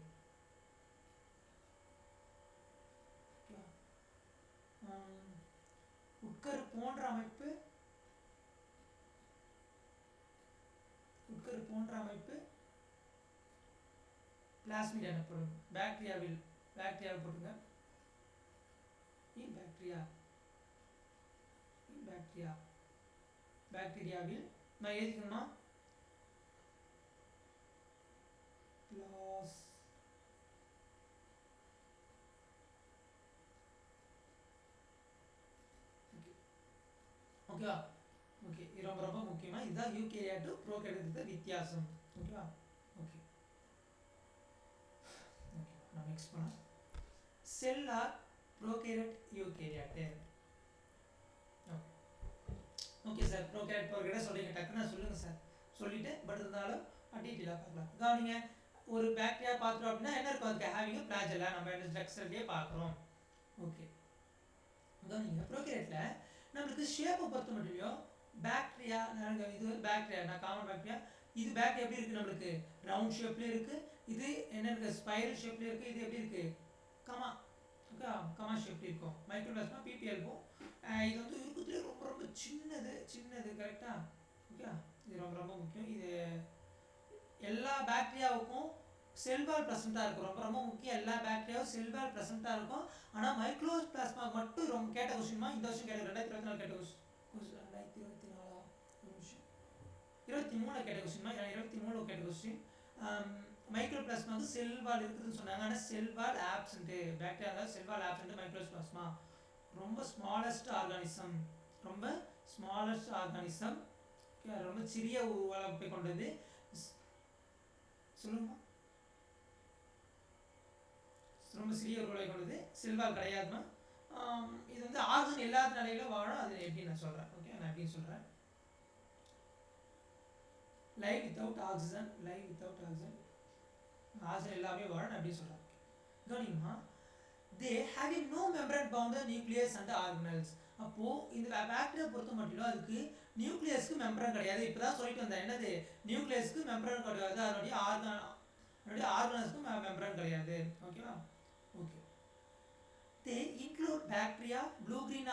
உட்கரு போன்ற அமைப்பு பிளாஸ்மிட் எனப்படும். பாக்டீரியாவை போட்டுங்க. இன் பாக்டீரியா பாக்டீரியாவில் நான் எழுதிக்கணுமா லாஸ் ஓகேவா ஓகே இது ரொம்ப ரொம்ப முக்கியமாக இதுதான் யூகேரியா டு ப்ரோகேரியாட் வித்தியாசம் ஓகேவா ஓகே ஓகே நம்ம நெக்ஸ்ட் பண்ணலாம் cell are prokaryote eukaryote okay sir prokaryote சொல்றீங்க டக்குன்னு சொல்லுங்கள் சார் சொல்லிவிட்டு பட் இருந்தாலும் டீட்டெயிலாக பார்க்கலாம் கவனிங்க ஒரு பாக்டீரியா பார்க்குறோம் அப்படின்னா என்ன இருக்கும் அதுக்கு ஹேவிங் பிளாஜெல்லா நம்ம என்ன ஸ்ட்ரக்சர்லேயே பார்க்குறோம் ஓகே கவனிங்க ப்ரோகேரியாட்டில் நம்மளுக்கு ஷேப்பை பொறுத்த மட்டும் பாக்டீரியா இது ஒரு பாக்டீரியா நான் காமன் பாக்டீரியா இது பாக்டீரியா எப்படி இருக்குது நம்மளுக்கு ரவுண்ட் ஷேப்லேயே இருக்குது இது என்ன இருக்குது ஸ்பைரல் ஷேப்லேயே இருக்குது இது எப்படி இருக்குது கமா ஓகே கமா ஷேப்லேயே இருக்கும் மைக்ரோபிளாஸ்மா பிபிஎல் இருக்கும் இது வந்து இருக்கிறதுலே ரொம்ப ரொம்ப சின்னது கரெக்டாக ஓகே இது ரொம்ப ரொம்ப முக்கியம் இது எல்லா பாக்டீரியாவுக்கும் செல்வால் ப்ரெசென்ட்டாக இருக்கும் ரொம்ப ரொம்ப முக்கியம் எல்லா பாக்டீரியாவும் செல்வால் ப்ரெசென்ட்டாக இருக்கும் ஆனால் மைக்ரோபிளாஸ்மா மட்டும் ரொம்ப கேட்ட கொஸ்டின்மா இந்த வருஷம் கேட்ட 2024 கேட்ட கொஸ்டின் 2023 கேட்ட கொஸ்டின்மா 23 கேட்ட கொஸ்டின் மைக்ரோபிளாஸ்மாவுக்கு செல்வால் இருக்குதுன்னு சொன்னாங்க ஆனால் cell wall absent bacteria cell wall absent mycoplasma ரொம்ப ஸ்மாலஸ்ட் ஆர்கானிசம் ரொம்ப சிறிய வளர்ப்பை கொண்டது சொல்லுங்கம்மா ரொம்ப சிறிய உருளை கொண்டது செல்வால் கிடையாதுன்னா இது வந்து ஆக்சிஜன் இல்லாத நிலையில வாழும் அது எப்படி நான் சொல்கிறேன் ஓகே நான் எப்படின்னு சொல்கிறேன் லைவ் வித்தவுட் ஆக்சிஜன் ஆக்சிஜன் எல்லாமே வாழும் அப்படின்னு சொல்கிறேன் கவனிங்கம்மா they having no membrane bounded nucleus and organelles அப்போது இந்த பாக்டீரியா பொறுத்த மட்டும் அதுக்கு நியூக்ளியஸ்க்கு மெம்பரன் கிடையாது இப்போ தான் சொல்லிட்டு வந்தேன் என்னது நியூக்ளியஸ்க்கு மெம்பரன் கிடையாது அதனுடைய ஆர்கனல்ஸ்க்கு மெம்பரன் கிடையாது ஓகேவா ஓகே தே include bacteria blue green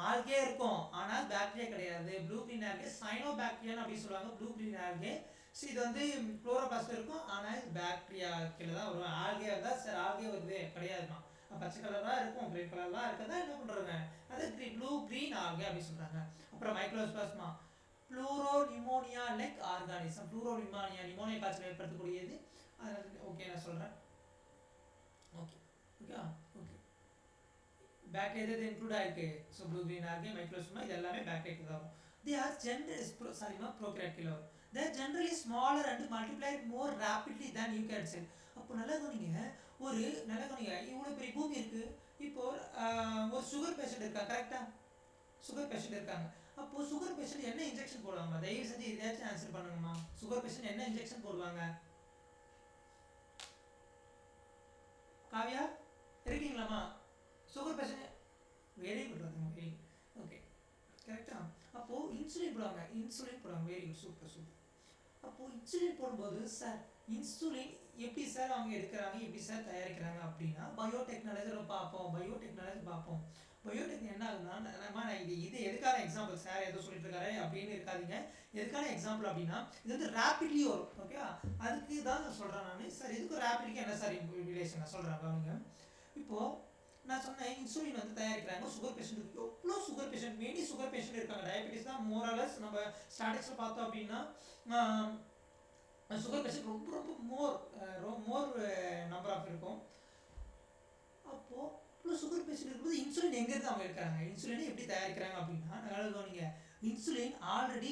algae இருக்கும் ஆனால் பாக்டீரியா கிடையாது ப்ளூ கிரீன் ஆல்கே சைனோபாக்டீரியான்னு அப்படி சொல்லுவாங்க ப்ளூ கிரீன் ஆல்கே ஸோ இது வந்து குளோரோபிளாஸ்ட் இருக்கும் ஆனால் இது பாக்டீரியா கீழே தான் வரும் ஆல்கே இருந்தால் சார் ஆல்கே வருது கிடையாதுதான் பச்சை கலராக இருக்கும் கிரீன் கலர்லாம் இருக்கிறதா என்ன பண்ணுறாங்க அது ப்ளூ கிரீன் ஆல்கே அப்படின்னு சொல்கிறாங்க அப்புறம் mycoplasma pleuropneumonia like organism pneumonia காய்ச்சல் ஏற்படுத்தக்கூடியது ஓகே நான் சொல்கிறேன் ஓகே பாக்டீரியா எது இன்க்ளூட் ஆயிருக்கு so blue green algae mycoplasma இது எல்லாமே பாக்டீரியா தான் வரும் தே ஆர் ப்ரோகேரியாட் கீழே வரும் they are generally smaller and multiply more rapidly than eukaryotic cell அப்போ நல்லா கவனிங்க இவ்வளோ பெரிய பூமி இருக்குது இப்போ ஒரு சுகர் பேஷண்ட் இருக்கா கரெக்டாக சுகர் பேஷண்ட் இருக்காங்க அப்போது சுகர் பேஷண்ட் என்ன இன்ஜெக்ஷன் போடுவாங்க தயவு செஞ்சு இதையாச்சும் ஆன்சர் பண்ணுங்கம்மா சுகர் பேஷண்ட் என்ன இன்ஜெக்ஷன் போடுவாங்க காவியா இருக்கீங்களாம்மா sugar patient very good very okay கரெக்டாக அப்போது இன்சுலின் போடுவாங்க வெரி குட் சூப்பர் அப்போது இன்சுலின் போடும்போது சார் இன்சுலின் எப்படி சார் அவங்க எடுக்கிறாங்க எப்படி சார் தயாரிக்கிறாங்க அப்படின்னா பயோடெக்னாலஜி பார்ப்போம் பயோடெக் என்ன ஆகுதுன்னா நான் இது எதுக்கான எக்ஸாம்பிள் சார் ஏதோ சொல்லிட்டு இருக்காரு அப்படின்னு இருக்காதிங்க எதுக்கான எக்ஸாம்பிள் அப்படின்னா இது வந்து ரேப்பிட்லி வரும் ஓகே அதுக்கு தான் நான் சொல்கிறேன் நான் சார் இதுக்கு ரேப்பிட்லிக்கு என்ன சார் ரிலேஷன் நான் சொல்கிறேன் அவங்க இப்போது நான் சொன்னேன் இன்சுலின் வந்து தயாரிக்கிறாங்க சுகர் பேஷண்ட் எவ்வளோ sugar patient many sugar patient இருக்காங்க டயபெட்டிஸ் தான் மோரலஸ் நம்ம ஸ்டாட்டிக்ஸில் பார்த்தோம் அப்படின்னா சுகர் பேஷண்ட் ரொம்ப மோர் நம்பர் ஆஃப் இருக்கும் அப்போது இவ்வளோ சுகர் பேஷண்ட் இருக்கும்போது இன்சுலின் எங்கேருந்து அவங்க எடுக்கிறாங்க இன்சுலினை எப்படி தயாரிக்கிறாங்க அப்படின்னா நல்லா கவனிங்க இன்சுலின் ஆல்ரெடி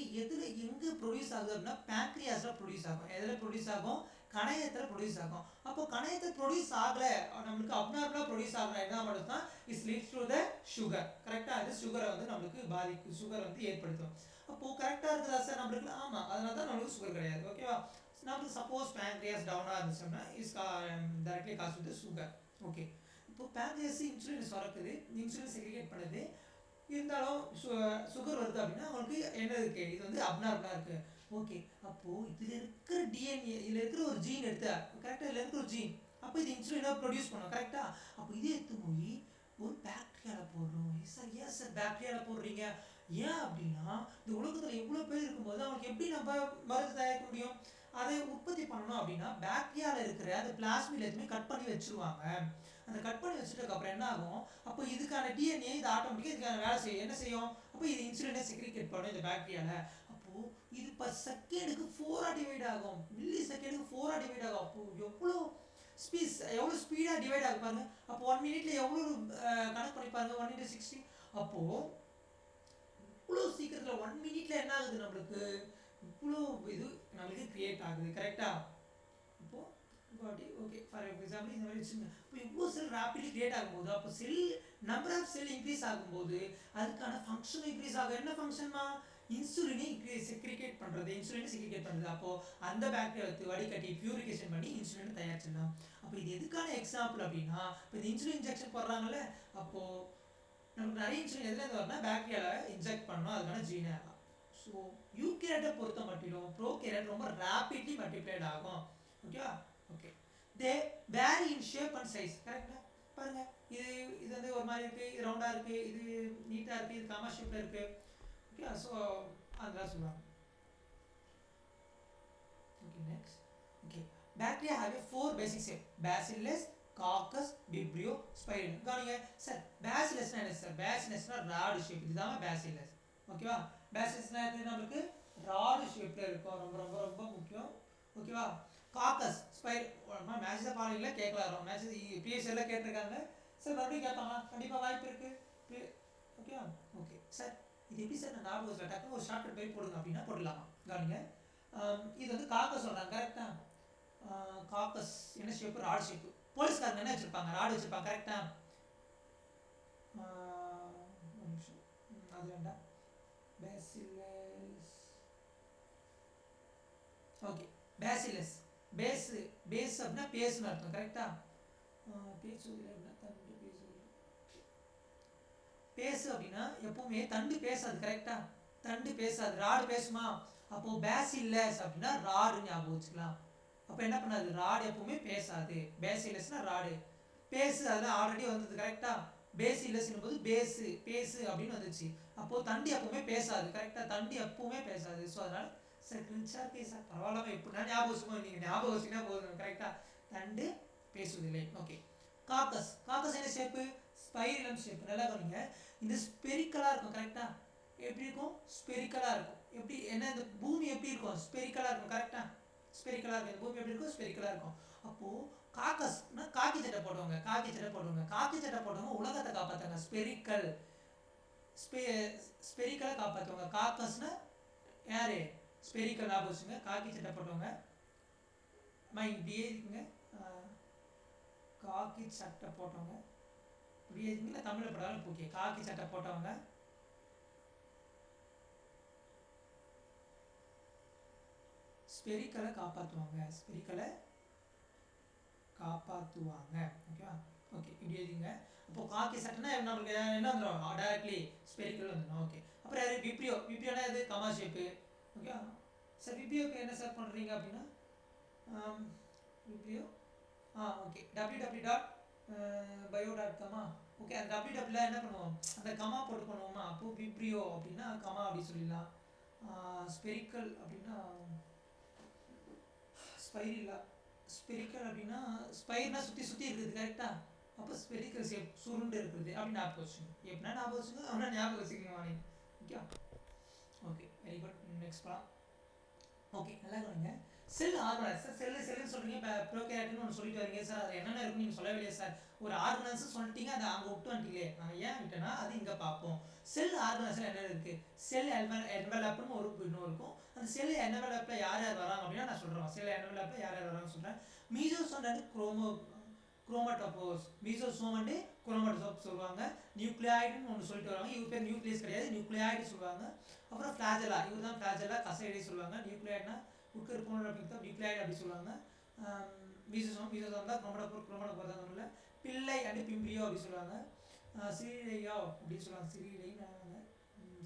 எங்கே ப்ரொடியூஸ் ஆகுது அப்படின்னா பேங்க்ரியாஸில் ப்ரொடியூஸ் ஆகும் எதில் ப்ரொடியூஸ் ஆகும் கணையத்தில் ப்ரொடியூஸ் ஆகும் அப்போ கணையத்தில் ப்ரொடியூஸ் ஆகலை நம்மளுக்கு அப்நார்மலாக ப்ரொடியூஸ் ஆகலை என்ன பண்ணுதுன்னா it's leads to the sugar கரெக்டாக அது சுகரை வந்து நம்மளுக்கு பாதிக்கும் சுகரை வந்து ஏற்படுத்தும் அப்போது கரெக்டாக இருக்குதா சார் நம்மளுக்கு ஆமாம் அதனால தான் நம்மளுக்கு சுகர் கிடையாது ஓகேவா நம்மளுக்கு சப்போஸ் பேங்க்ரியாஸ் டவுனாக இருந்துச்சுன்னா is directly cause with sugar okay இப்போ பேங்க்ரியாஸ் இன்சுலின் சுரக்குது இன்சுலின் செக்ரிகேட் பண்ணுது இருந்தாலும் சுகர் வருது அப்படின்னா அவங்களுக்கு என்ன இருக்குது இது வந்து அப்நார்மலாக இருக்குது ஓகே அப்போது இதில் இருக்கிற டிஎன்ஏ இதில் இருக்கிற ஒரு ஜீன் எடுத்தா கரெக்டாக இதில் இருக்கிற ஒரு ஜீன் அப்போ இது இன்சுலினாக ப்ரொடியூஸ் பண்ணோம் கரெக்டாக அப்போ இதே எடுத்து போய் ஒரு பாக்டீரியாவில் போடுறோம் சார் ஏன் சார் பாக்டீரியாவில் போடுறீங்க ஏன் அப்படின்னா இந்த உலகத்தில் எவ்வளோ பேர் இருக்கும்போது அவங்களுக்கு எப்படி நம்ம மருந்து தயாரிக்க முடியும் அதை உற்பத்தி பண்ணணும் அப்படின்னா பாக்டீரியாவில் இருக்கிற அந்த பிளாஸ்மில் எதுவுமே கட் பண்ணி வச்சுருவாங்க அந்த கட் பண்ணி வச்சுட்டதுக்கு அப்புறம் என்ன ஆகும், அப்போ இதுக்கான டிஎன்ஏ இது ஆட்டோமேட்டிக்காக இதுக்கான வேலை செய்யும். என்ன செய்யும், அப்போ இது இன்சுலினை செக்ரிகேட் பண்ணும் இந்த பாக்டீரியாவில். அப்போது இது பர் செகண்டுக்கு 4 டிவைட் ஆகும், மில்லி செகண்டுக்கு 4 டிவைட் ஆகும். அப்போது எவ்வளோ ஸ்பீடாக டிவைட் ஆகும் பாருங்க. அப்போ 1 மினிட்ல எவ்வளோ கணக்கு பண்ணி பாருங்க, 1 × 60. அப்போது இவ்வளோ சீக்கிரத்தில் 1 மினிட்ல என்ன ஆகுது, நம்மளுக்கு இவ்வளோ இது நம்மளுக்கு கிரியேட் ஆகுது. கரெக்டாக? இப்போது ஓகே ஃபார் எக்ஸாம்பிள் இந்த மாதிரி வச்சுங்க. இப்போ இவ்வளோ செல் ரேப்பிட்லி கிரியேட் ஆகும்போது அப்போ cell number of cell increase ஆகும்போது அதுக்கான ஃபங்க்ஷனும் இன்க்ரீஸ் ஆகும். என்ன ஃபங்க்ஷன்மா, இன்சுலினை செக்ரிகேட் பண்ணுறது, இன்சுலினை செக்ரிகேட் பண்ணுறது. அப்போது அந்த பாக்டீரியா வடிகட்டி பியூரிஃபிகேஷன் பண்ணி இன்சுலினை தயாரிச்சிடலாம். அப்போ இது எதுக்கான எக்ஸாம்பிள் அப்படின்னா, இப்போ இந்த இன்சுலின் இன்ஜெக்ஷன் போடுறாங்கல்ல, அப்போது நமக்கு நிறைய இன்சுலின் எதுலேருந்து வரணும்னா பாக்டீரியாவில் இன்ஜெக்ட் பண்ணணும், அதுக்கான ஜீனே. ஸோ யூகேரட்டை பொறுத்த மட்டும் ப்ரோகேரட் ரொம்ப ரேப்பிட்லி மல்டிப்ளைட் ஆகும். ஓகேவா? Okay. They vary in shape and size. கரெக்டாக பாருங்க, இது வந்து ஒரு மாதிரி இருக்குது, இது ரவுண்டாக இருக்குது, இது நீட்டாக இருக்குது, இது காமா ஷேப்பில் இருக்குது. ஓகே, ஸோ அதெல்லாம் சொல்லுவாங்க. Okay, next. Okay, bacteria have a 4 basic shape: bacillus, coccus, Vibrio, spiral. கவனிங்க சார், பேசிலஸ்னா என்ன சார்? பேசிலஸ்னா ராடு ஷேப், இதுதான் பேசிலஸ். ஓகேவா? பேசிலஸ்னா இது நம்மளுக்கு ராடு ஷேப்பில் இருக்கும், ரொம்ப ரொம்ப ரொம்ப முக்கியம். ஓகேவா? Coccus, spiral. மேட்ச் பாலிங்கில் கேட்கலாம், மேட்ச் பிஎஸ்எல்ல கேட்டிருக்காங்க சார், மறுபடியும் கேட்பாங்க, கண்டிப்பாக வாய்ப்பு இருக்குது. ஓகேவா? ஓகே சார், இது எப்படி சார் நான் ஞாபகம் வச்சுல டக்குன்னு ஒரு ஷார்ட்கட் போய் போடுங்க அப்படின்னா போடலாமா? கவனிங்க, இது வந்து காக்கஸ் சொல்கிறாங்க. கரெக்டாக? காக்கஸ் என்ன ஷேப்பு? Rod shape. போலீஸ்காரங்க என்ன வச்சுருப்பாங்க? ராடு வச்சுருப்பாங்க. கரெக்டாக? ஒரு நிமிஷம், அது வேண்டாம். பேசிலஸ். Okay, bacillus. பேஸ் அப்படின்னா பேசுன்னு அர்த்தம். கரெக்டாக? பேசுவதில்லை அப்படின்னா தண்டு பேசுவதில்லை. பேசு அப்படின்னா எப்பவுமே தண்டு பேசாது. கரெக்டாக? தண்டு பேசாது, ராடு பேசுமா? அப்போது பேசிலஸ் அப்படின்னா ராடு ஞாபகம் வச்சுக்கலாம். அப்போ என்ன பண்ணாது, ராடு எப்பவுமே பேசாது. பேசிலஸ்னா ராடு, பேசு அதெல்லாம் ஆல்ரெடி வந்தது. கரெக்டாக? பேசிலஸ்னும் போது பேசு அப்படின்னு வந்துச்சு. அப்போது தண்டு எப்பவுமே பேசாது. கரெக்டாக? தண்டு எப்பவுமே பேசாது. ஸோ அதனால் சார் கிரிச்சா இருக்கே சார், பரவாயில்லாமல் எப்படின்னா ஞாபகம் வச்சுக்கோங்க, நீங்கள் ஞாபகம் வச்சுக்கினா போதும். கரெக்டாக? தண்டு பேசுவதில்லை. Okay, coccus. காக்கஸ் என்ன ஷேப்பு? ஸ்பைரலம் ஷேப்பு. நல்லா கவனிங்க, இந்த ஸ்பெரிக்கலாக இருக்கும். கரெக்டாக? எப்படி இருக்கும்? ஸ்பெரிக்கலாக இருக்கும். எப்படி என்ன, இந்த பூமி எப்படி இருக்கும்? ஸ்பெரிக்கலாக இருக்கும். கரெக்டாக? ஸ்பெரிக்கலாக இருக்கும். இந்த பூமி எப்படி இருக்கும்? ஸ்பெரிக்கலாக இருக்கும். அப்போது காக்கஸ்னா காக்கி சட்டை போடுவாங்க. காக்கி சட்டை போடுவாங்க உலகத்தை காப்பாற்றுவாங்க. ஸ்பெரிக்கலை காப்பாற்றுவாங்க. காக்கஸ்னா யாரு? ஸ்பெரிக்கல். ஞாபகம் வச்சுங்க, காக்கி சட்டை போட்டவங்க. இப்படியே இருக்குங்க, காக்கி சட்டை போட்டவங்க. இப்படியே இருக்குங்களா, தமிழில் படாலும் ஓகே. காக்கி சட்டை போட்டவங்க ஸ்பெரிக்கலை காப்பாற்றுவாங்க. ஓகேவா? ஓகே, இப்படி எழுதிங்க. அப்போது காக்கி சட்டைனா நம்மளுக்கு என்ன வந்துடும்? டைரக்ட்லி ஸ்பெரிக்கல் வந்துடும். ஓகே, அப்புறம் யார்? விப்ரியோனா இது கமா ஷேப்பு. ஓகே சார், விப்ரியோக்கு என்ன சார் பண்ணுறீங்க அப்படின்னா, விப்ரியோ ஓகே www.bio.com. ஓகே, அந்த www என்ன பண்ணுவோம், அந்த கமா போட்டு பண்ணுவோமா? அப்போது விப்ரியோ அப்படின்னா கமா அப்படி சொல்லிடலாம். ஸ்பெரிக்கல் அப்படின்னா ஸ்பெரிக்கல் அப்படின்னா ஸ்பைர்னா சுற்றி இருக்குது. கரெக்டாக? அப்போ ஸ்பெரிக்கல் ஷேப், சுருண்டு இருக்குது அப்படின்னு ஞாபகம் வச்சுங்க. எப்படின்னா ஞாபகம் வச்சுங்க, அப்படின்னா ஞாபகம் வச்சுக்கோங்க நீங்கள். Okay okay, very good. Next பா. ஓகே, நல்லா கவனிங்க. செல் ஆர்கனைஸ். செல்லுன்னு சொல்கிறீங்க, இப்போ ப்ரோகேரியட்னு ஒன்று சொல்லிட்டு வரீங்க சார், அது என்னென்ன இருக்குன்னு நீங்கள் சொல்லவே இல்லையா சார்? ஒரு ஆர்கனைஸ் சொல்லிட்டீங்க, அதை அங்கே விட்டு வந்துட்டீங்களே. நான் ஏன் விட்டேன்னா அது இங்கே பார்ப்போம். செல் ஆர்கனைஸில் என்ன இருக்குது? செல் என்வெலப்னு இன்னும் இருக்கும். அந்த செல் என்வெலப்பில் யார் வராங்க அப்படின்னா நான் சொல்கிறேன். செல் என்வெலப்பில் யார் வராங்கன்னு சொல்கிறேன். மீசோசோம் அண்ட் குரோமட்டோபோஸ். மீசோசோம் அண்ட் குரோமட்டோசோம் சொல்லுவாங்க. நியூக்ளியாய்டுன்னு ஒன்று சொல்லிட்டு வருவாங்க. இவர் பேர் நியூக்ளியஸ் கிடையாது, நியூக்ளியாய்டு சொல்லுவாங்க. அப்புறம் ஃப்ளாஜெல்லா, இவர் தான் ஃப்ளாஜெல்லா, கசைடே சொல்லுவாங்க. நியூக்ளியாய்டுனா உட்கருப்போம் அப்படிங்கிறது நியூக்ளியாய்டு அப்படி சொல்லுவாங்க. மீசோசோம் தான் குரோமட்டோபோர் தான் இல்லை. பிள்ளை அண்ட் பிம்பிரியோ அப்படி சொல்லுவாங்க. சிறிலையோ அப்படின்னு சொல்லுவாங்க.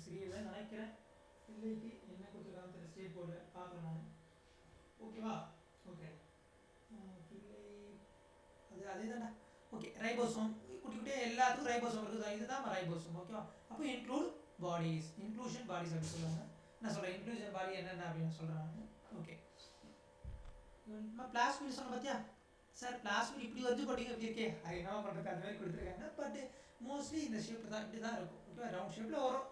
சிறிலை நினைக்கிறேன். பிள்ளைக்கு என்ன கொடுத்துருக்காங்க ஸ்டேட் போர்டில் பார்க்குறேன் நான். ஓகேவா? ஓகே, பிள்ளை அதே தானே. ஓகே, ரைபோசோம் குட்டிக்குட்டியே எல்லாத்துக்கும் ரைபோசோம் இருக்குது. இதுதான் ரைபோசோம். ஓகேவா? அப்போ இன்க்ளூஷன் பாடிஸ் அப்படி சொல்லுவாங்க. நான் சொல்கிறேன் இன்க்ளூஷன் பாடி என்னென்ன அப்படின்னு சொல்கிறேன். ஓகே, பிளாஸ்மிட் சொன்ன பார்த்தியா? சார் பிளாஸ்மிட் இப்படி வந்து போட்டிங்க இப்படி இருக்கே அது என்ன பண்ணுறது அந்த மாதிரி கொடுத்துருக்காங்க. பட் மோஸ்ட்லி இந்த ஷேப் தான் இப்படி தான் இருக்கும். ஓகே ரவுண்ட் ஷேப்பில் வரும்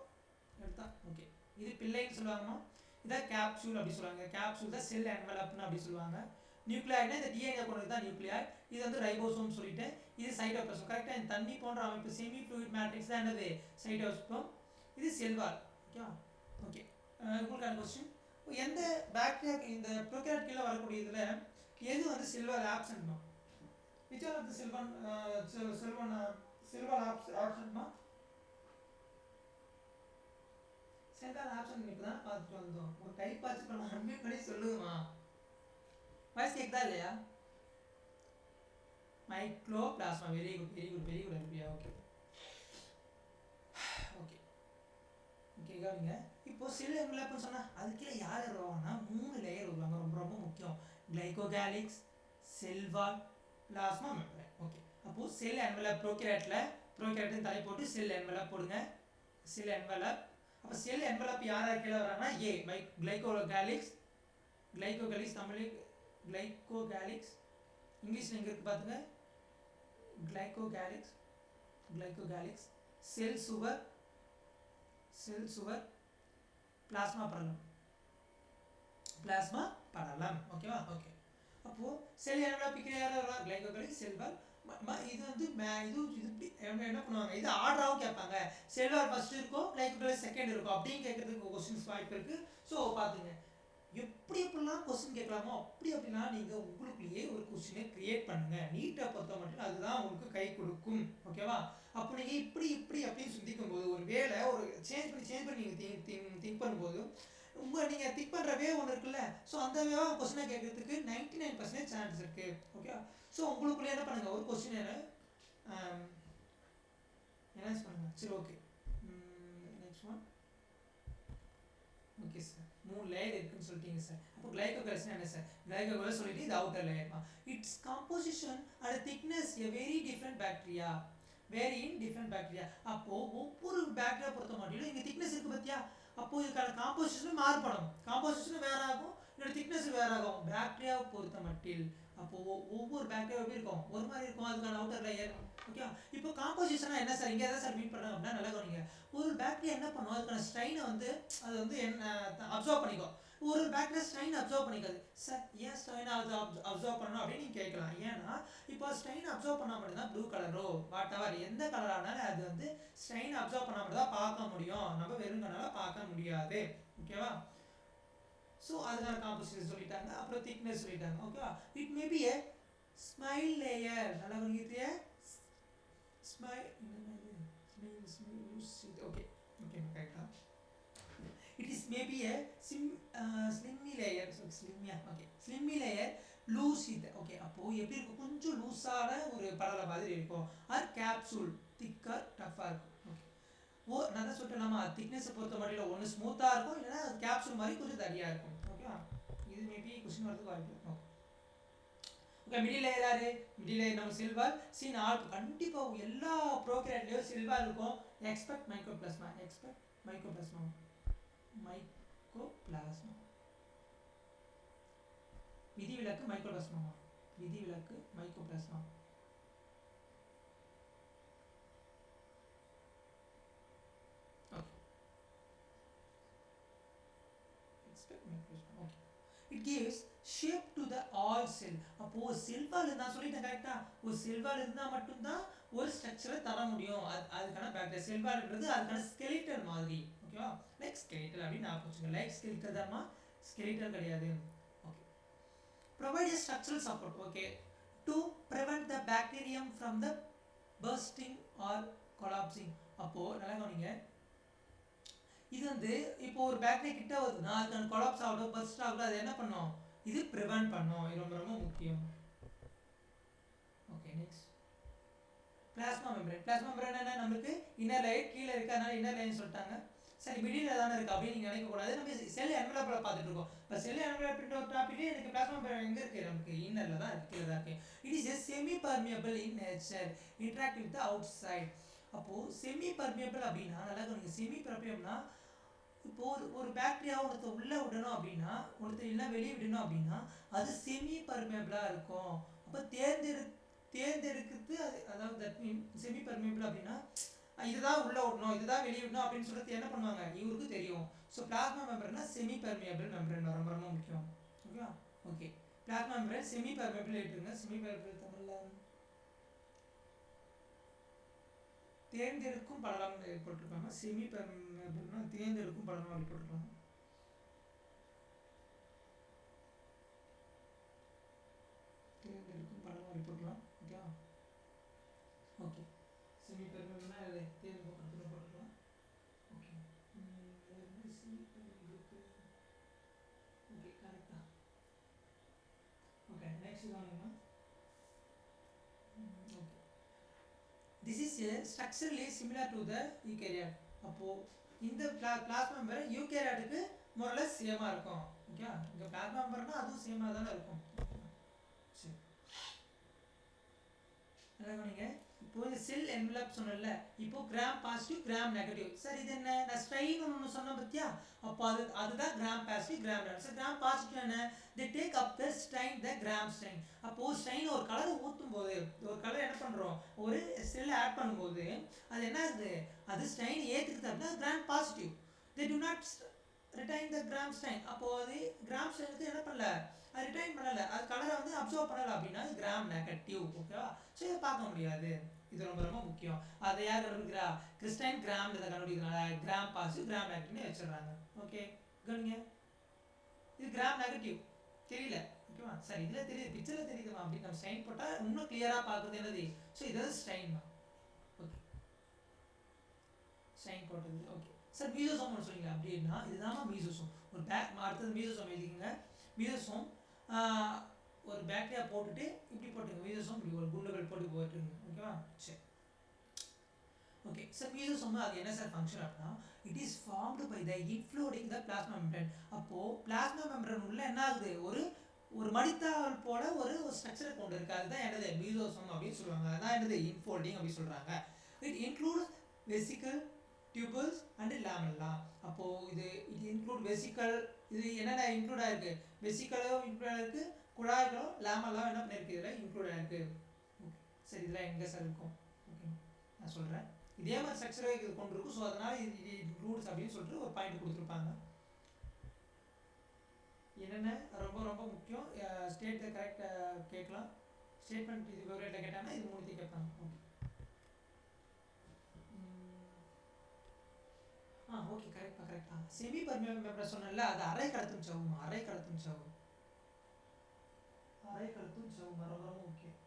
எடுத்தா. ஓகே இது பிள்ளைன்னு சொல்லுவாங்கம்மா. இதான் கேப்சூல் அப்படி சொல்லுவாங்க. கேப்சூல் தான் செல் என்வலப்னு அப்படி சொல்லுவாங்க. நியூக்ளியாய்னா இந்த டிஎன்ஏ கொண்டது தான் நியூக்ளியாய்ட். இது வந்து ரைபோசோம் சொல்லிட்டு இது சைட்டோபிளாசம். கரெக்டாக இந்த தண்ணி போன்ற அமைப்பு செமி ஃப்ளூயிட் மேட்ரிக்ஸ் தான் என்னது சைட்டோஸ்பம். இது செல்வால். ஓகேவா? ஓகே உங்களுக்கான கொஸ்டின் எந்த பாக்டீரியா இந்த ப்ரோகாரியோட் கீழே வரக்கூடிய இதில் எது வந்து செல்வால் ஆப்சன்ட்மா? Which are of the cell wall ஆப்சன்ட்மா? செல்வால் ஆப்சன்ட் இப்போ தான் பார்த்துட்டு வந்தோம். ஒரு டைப் ஆச்சு பண்ண அட்மிட் பண்ணி சொல்லுங்கம்மா. வாய்ஸ் கேட்குதா இல்லையா? Mycoplasma. Very good very good very good அனுப்பியா. ஓகே ஓகே ஓகே கவனிங்க. இப்போ செல் என்வலப்னு சொன்னால் அது கீழே யார் வருவாங்கன்னா 3 லேயர் வருவாங்க. ரொம்ப ரொம்ப முக்கியம். கிளைகோகாலிக்ஸ், செல்வால், பிளாஸ்மா மெம்பரேன். ஓகே அப்போது செல் என்வலப் ப்ரோகாரியோட்னு தலை போட்டு செல் என்வலப் போடுங்க. செல் என்வலப். அப்போ செல் என்வலப் யார் கீழே வராங்கன்னா ஏ கிளைகோகாலிக்ஸ். கிளைகோகாலிக்ஸ் தமிழ் கிளைகோகாலிக்ஸ். இங்கிலீஷில் எங்கே இருக்குது பார்த்துங்க. கிளைகோகாலிக்ஸ் செல் சுவர் பிளாஸ்மா படலம். ஓகேவா? ஓகே அப்போது செல் என்வலப் யாரும் கிளைகோகாலிக்ஸ் செல்வால். இது வந்து இது இப்படி என்ன பண்ணுவாங்க இது ஆர்டராகவும் கேட்பாங்க. செல்வால் ஃபர்ஸ்ட் இருக்கும் கிளைகோகாலிக்ஸ் செகண்ட் இருக்கும் அப்படின்னு கேட்கறதுக்கு கொஸ்டின்ஸ் வாய்ப்பு இருக்குது. ஸோ பார்த்துங்க எப்படிலாம் கொஸ்டின் கேட்கலாமோ அப்படின்னா நீங்கள் உங்களுக்குள்ளேயே ஒரு கொஸ்டினை கிரியேட் பண்ணுங்கள். நீட்டாக பொறுத்த மட்டும் அதுதான் உங்களுக்கு கை கொடுக்கும். ஓகேவா? அப்போ நீங்கள் இப்படி அப்படின்னு சிந்திக்கும் போது ஒரு வேலை ஒரு சேஞ்ச் பண்ணி நீங்கள் திங்க் பண்ணும்போது நீங்கள் திங்க் பண்ணுற வே ஒன்று இருக்குல்ல. ஸோ அந்த வேவாக கொஸ்டினை கேட்கறதுக்கு 99% சான்ஸ் இருக்குது. ஓகேவா? ஸோ உங்களுக்குள்ளே என்ன பண்ணுங்கள் ஒரு கொஸ்டின் என்ஹான்ஸ் பண்ணுங்கள். சரி okay next one. Okay sir 3 layer இருக்குன்னு சொல்லிட்டீங்க சார். அப்போ கிளைகோகாலிக்ஸ் என்ன சார்? கிளைகோகாலிக்ஸ் சொல்லிட்டு இது அவுட்டர் லேயர் தான். It's composition and thickness a very different bacteria. அப்போ ஒவ்வொரு பாக்டீரியா பொறுத்த மாட்டிலும் இங்கே திக்னஸ் இருக்குது பார்த்தியா. அப்போது இதுக்கான காம்போசிஷனும் மாறுபடும். காம்போசிஷனும் வேறு ஆகும், இதோட திக்னஸ் வேறு ஆகும் பாக்டீரியாவை பொறுத்த மட்டில். அப்போது ஒவ்வொரு பாக்டீரியா எப்படி இருக்கும் ஒரு மாதிரி இருக்கும். அதுக்கான அவுட்டர் லேயர். ஓகே இப்போ காம்போசிஷனாக என்ன சார் இங்கே எதாவது சார் மீட் பண்ணுறாங்க அப்படின்னா நல்லா கவனிங்க. ஒரு பாக்டீரியா என்ன பண்ணும் அதுக்கான ஸ்ட்ரெயினை வந்து அது வந்து அப்சர்வ் பண்ணிக்கும். ஒரு பாக்டீரியா ஸ்ட்ரெயின் அப்சர்வ் பண்ணிக்காது. சார் ஏன் ஸ்ட்ரெயினை அப்சர்வ் பண்ணணும் அப்படின்னு நீங்கள் கேட்கலாம். ஏன்னா இப்போ ஸ்ட்ரெயின் அப்சர்வ் பண்ணால் மட்டும்தான் ப்ளூ கலரோ வாட் எவர் எந்த கலரானாலும் அது வந்து ஸ்ட்ரெயின் அப்சர்வ் பண்ணால் மட்டும் தான் பார்க்க முடியும். நம்ம வெறும் கண்ணால் பார்க்க முடியாது. ஓகேவா? ஸோ அதனால காம்போசிஷன் சொல்லிட்டாங்க. அப்புறம் திக்னஸ் சொல்லிட்டாங்க. ஓகேவா? It may B A smile layer. நல்லா கவனிக்கிறியா? ஸ்மைல் ஓகே ஓகே கரெக்டா. It is maybe a slimy layer. slimy layer lucid. Okay அப்போ எப்படி இருக்கும் கொஞ்சம் லூஸான ஒரு படலை மாதிரி இருக்கும். ஆர் கேப்சூல் திக்கர் டஃபாக இருக்கும். ஓகே நான் தான் சொல்லிட்டேன்லாமா திக்னஸை பொறுத்த மட்டும் ஒன்று ஸ்மூத்தாக இருக்கும் இல்லைன்னா கேப்சூல் மாதிரி கொஞ்சம் தடியாக இருக்கும். ஓகேவா? இது மேபி கொஸ்டின் வரதுக்கு வாய்ப்பு இருக்கும். ஓகே மிடில் லேயர் யாரு? மிடில் லேயர் நம்ம செல்வால். நாலு கண்டிப்பாக எல்லா ப்ரோகாரியோட்லயும் செல்வால் இருக்கும். எக்ஸ்பெக்ட் மைக்ரோபிளாஸ்மா. விதிவிலக்கு மைக்ரோபிளாஸ்மா. It gives shape to the all cell. அப்போ செல்வால் நான் சொல்லிட்டேன் கரெக்டா. ஒரு செல்வால் இருந்தால் மட்டும்தான் ஒரு ஸ்ட்ரக்சரை தர முடியும். அதுக்கான பாக்டீரியா செல்வால்ன்றது அதுக்கான ஸ்கெலிட்டல் மாதிரி. ஓகேவா? லைக் ஸ்கெலிட்டல் அப்படின்னு நான் வச்சுக்கோங்க. லைக் ஸ்கெலிட்டல் தான்மா, ஸ்கெலிட்டல் கிடையாது. Okay provide a structural support. Okay to prevent the bacterium from the bursting or collapsing. அப்போ நல்லா கவனிங்க. இது வந்து இப்போ ஒரு பாக்டீரியா கிட்ட வருதுன்னா அதுக்கான கொலாப்ஸ் ஆகட்டும் பர்ஸ்ட் ஆகட்டும் அது என்ன பண்ணும்? இது ப்ரிவென்ட் பண்ணும். இது ரொம்ப ரொம்ப முக்கியம். ஓகே நெக்ஸ்ட் பிளாஸ்மா மெம்பரேன் என்ன நம்மளுக்கு இன்னர் லேயர் கீழே இருக்கு அதனால இன்னர் லேயர்னு சொல்லிட்டாங்க. சரி மிடில் தானே இருக்குது அப்படின்னு நீங்கள் நினைக்கக்கூடாது. நம்ம செல் என்வலப்பில் பார்த்துட்டு இருக்கோம். இப்போ செல் என்வலப்ன்ற ஒரு டாப்பிக்கே எனக்கு பிளாஸ்மா மெம்பரேன் எங்கே இருக்குது? நமக்கு இன்னரில் தான் இருக்குது, கீழே தான் இருக்குது. It is a semi permeable in nature interact with the outside. அப்போது செமி பர்மியபிள் அப்படின்னா நல்லா நீங்கள் செமி பர்மியபிள்னா இப்போ ஒரு பாக்டீரியா ஒருத்த உள்ளே விடணும் அப்படின்னா ஒருத்தர் இல்லை வெளியே விடணும் அப்படின்னா அது செமி பர்மியபிளாக இருக்கும். அப்போ தேர்ந்தெடுக்கிறது அது, அதாவது தட் மீன் செமி பர்மியபிள் அப்படின்னா இதுதான் உள்ளே விடணும் இதுதான் வெளியே விடணும் அப்படின்னு சொல்கிறது என்ன பண்ணுவாங்க, இவருக்கு தெரியும். ஸோ பிளாஸ்மா மெம்பர்னா செமி பர்மியபிள் மெம்பரேன் ரொம்ப ரொம்ப முக்கியம். ஓகேவா? Okay, plasma membrane semipermeable எடுத்துங்க. செமி பர்மியபிள் தமிழில் தேர்ந்தெடுக்கும் படலாம் போட்டிருக்காங்க. செமி பர்மியபிள்னா தேர்ந்தெடுக்கும் படலாம் அப்படி போட்டிருக்காங்க. தேர்ந்தெடுக்கும் படலாம் அப்படி போட்டுக்கலாம். ஓகேவா? ஓகே, செமி பர்மியபிள்னா தேர்ந்தெடுக்கும் படத்தில் போட்டுக்கலாம். ஓகே, செமி பர்மியபிளுக்கு ஓகே கரெக்டா. ஓகே, நெக்ஸ்ட் கவனிங்க. Okay, this is structurally similar to the eukaryote. அப்போது இந்த பிளாஸ்மா மெம்பர் யூகேரியாட்டுக்கு மோரலஸ் சேமாக இருக்கும். ஓகே, இங்கே பிளாஸ்மா மெம்பர்னா அதுவும் சேமாக தானே இருக்கும். சரி, என்ன கவனிங்க. இப்போ இந்த செல் என்வலப் சொன்னல, இப்போ gram positive gram negative. Sir இது என்ன, நான் ஸ்ட்ரெயின் ஒன்று சொன்னேன் பத்தியா, அப்போ அதுதான் gram positive gram negative. Sir gram positive என்ன, they take up the strain, the gram strain. அப்போது ஸ்ட்ரெயின் ஒரு கலர் ஊற்றும் போது, ஒரு கலர் என்ன பண்ணுறோம், ஒரு செல் ஆட் பண்ணும்போது அது என்ன ஆகுது, அது ஸ்ட்ரெயின் ஏற்றுக்குது அப்படின்னா gram positive. they do not retain the gram strain. அப்போது அது கிராம் ஸ்ட்ரெயினுக்கு என்ன பண்ணல, அது ரிட்டைன் பண்ணலை, அது கலரை வந்து அப்சர்வ் பண்ணலை அப்படின்னா கிராம் நெகட்டிவ். ஓகேவா? ஸோ இதை பார்க்க முடியாது. இது ரொம்ப ரொம்ப முக்கியம். அதை யார் கண்டுபிடிக்கிறா, கிறிஸ்டைன் கிராம் இதை கண்டுபிடிக்கிறாங்க. கிராம் பாசிட்டிவ் கிராம் நெகட்டிவ்னு வச்சிடுறாங்க. ஓகே, கவனிங்க, இது கிராம் நெகட்டிவ் தெரியல. ஓகேவா? சரி, இதில் தெரியுது, பிக்சரில் தெரியுதுமா அப்படின்னு நம்ம ஸ்ட்ரைன் போட்டால் இன்னும் கிளியராக பார்க்குறது என்னது. ஸோ இதாவது ஸ்ட்ரைன் தான். ஓகே, ஸ்ட்ரைன் போட்டது. ஓகே சார், மீசோசோம் ஒன்று சொல்லிங்க அப்படின்னா இதுதான் மீசோசோம். ஒரு அடுத்தது மீசோசோம் எழுதிக்கங்க. மீசோசோம் ஒரு பேக்டீரியா போட்டுட்டு இப்படி போட்டுங்க. மீசோசோம் இப்படி ஒரு குண்டுகள் போட்டு போட்டுருங்க. ஓகேவா? சரி, ஓகே சார், மீசோசோம் அது என்ன சார் ஃபங்க்ஷன் அப்படின்னா, it is formed by the infolding the plasma membrane. அப்போது பிளாஸ்மா மெம்பரேன் உள்ள என்ன ஆகுது, ஒரு மடித்தாவல் போல ஒரு ஸ்ட்ரக்சரை கொண்டு இருக்கு. அதுதான் என்னது மீசோசோம் அப்படின்னு சொல்லுவாங்க. அதான் என்னது இன்ஃபோல்டிங் அப்படின்னு சொல்கிறாங்க. It includes vesicle, tubules and lamella. அப்போது இது இன்க்ளூட் வெசிக்கல், இது என்னென்ன இன்க்ளூட் ஆகிருக்கு, வெசிக்கலும் இன்க்ளூட் ஆகிருக்கு, குழாய்களும் லேமெல்லாம் என்ன பண்ணியிருக்கு, இதில் இன்க்ளூட் ஆகிருக்கு. ஓகே சரி, இதெல்லாம் எங்கே சார் இருக்கும், ஓகே நான் சொல்கிறேன். இதே மாதிரி ஸ்ட்ரக்சரை இது கொண்டு இருக்கும். ஸோ அதனால் இது இன்க்ளூட்ஸ் அப்படின்னு சொல்லிட்டு ஒரு பாயிண்ட் கொடுத்துருப்பாங்க. என்னென்ன ரொம்ப ரொம்ப முக்கியம், ஸ்டேட் கரெக்டாக கேட்கலாம். ஸ்டேட்மெண்ட் இது ஃபேவரேட்டில் கேட்டாங்கன்னா இது மூணுத்தையும் கேட்பாங்க. ஓகே ஓகே கரெக்டா. செமி பர்மியபிள் மெம்பர் சொன்னல, அது அரை கடத்தும் சவ்வும். அரை கடத்தும் சவ்வும் ரொம்ப ரொம்ப முக்கியம்.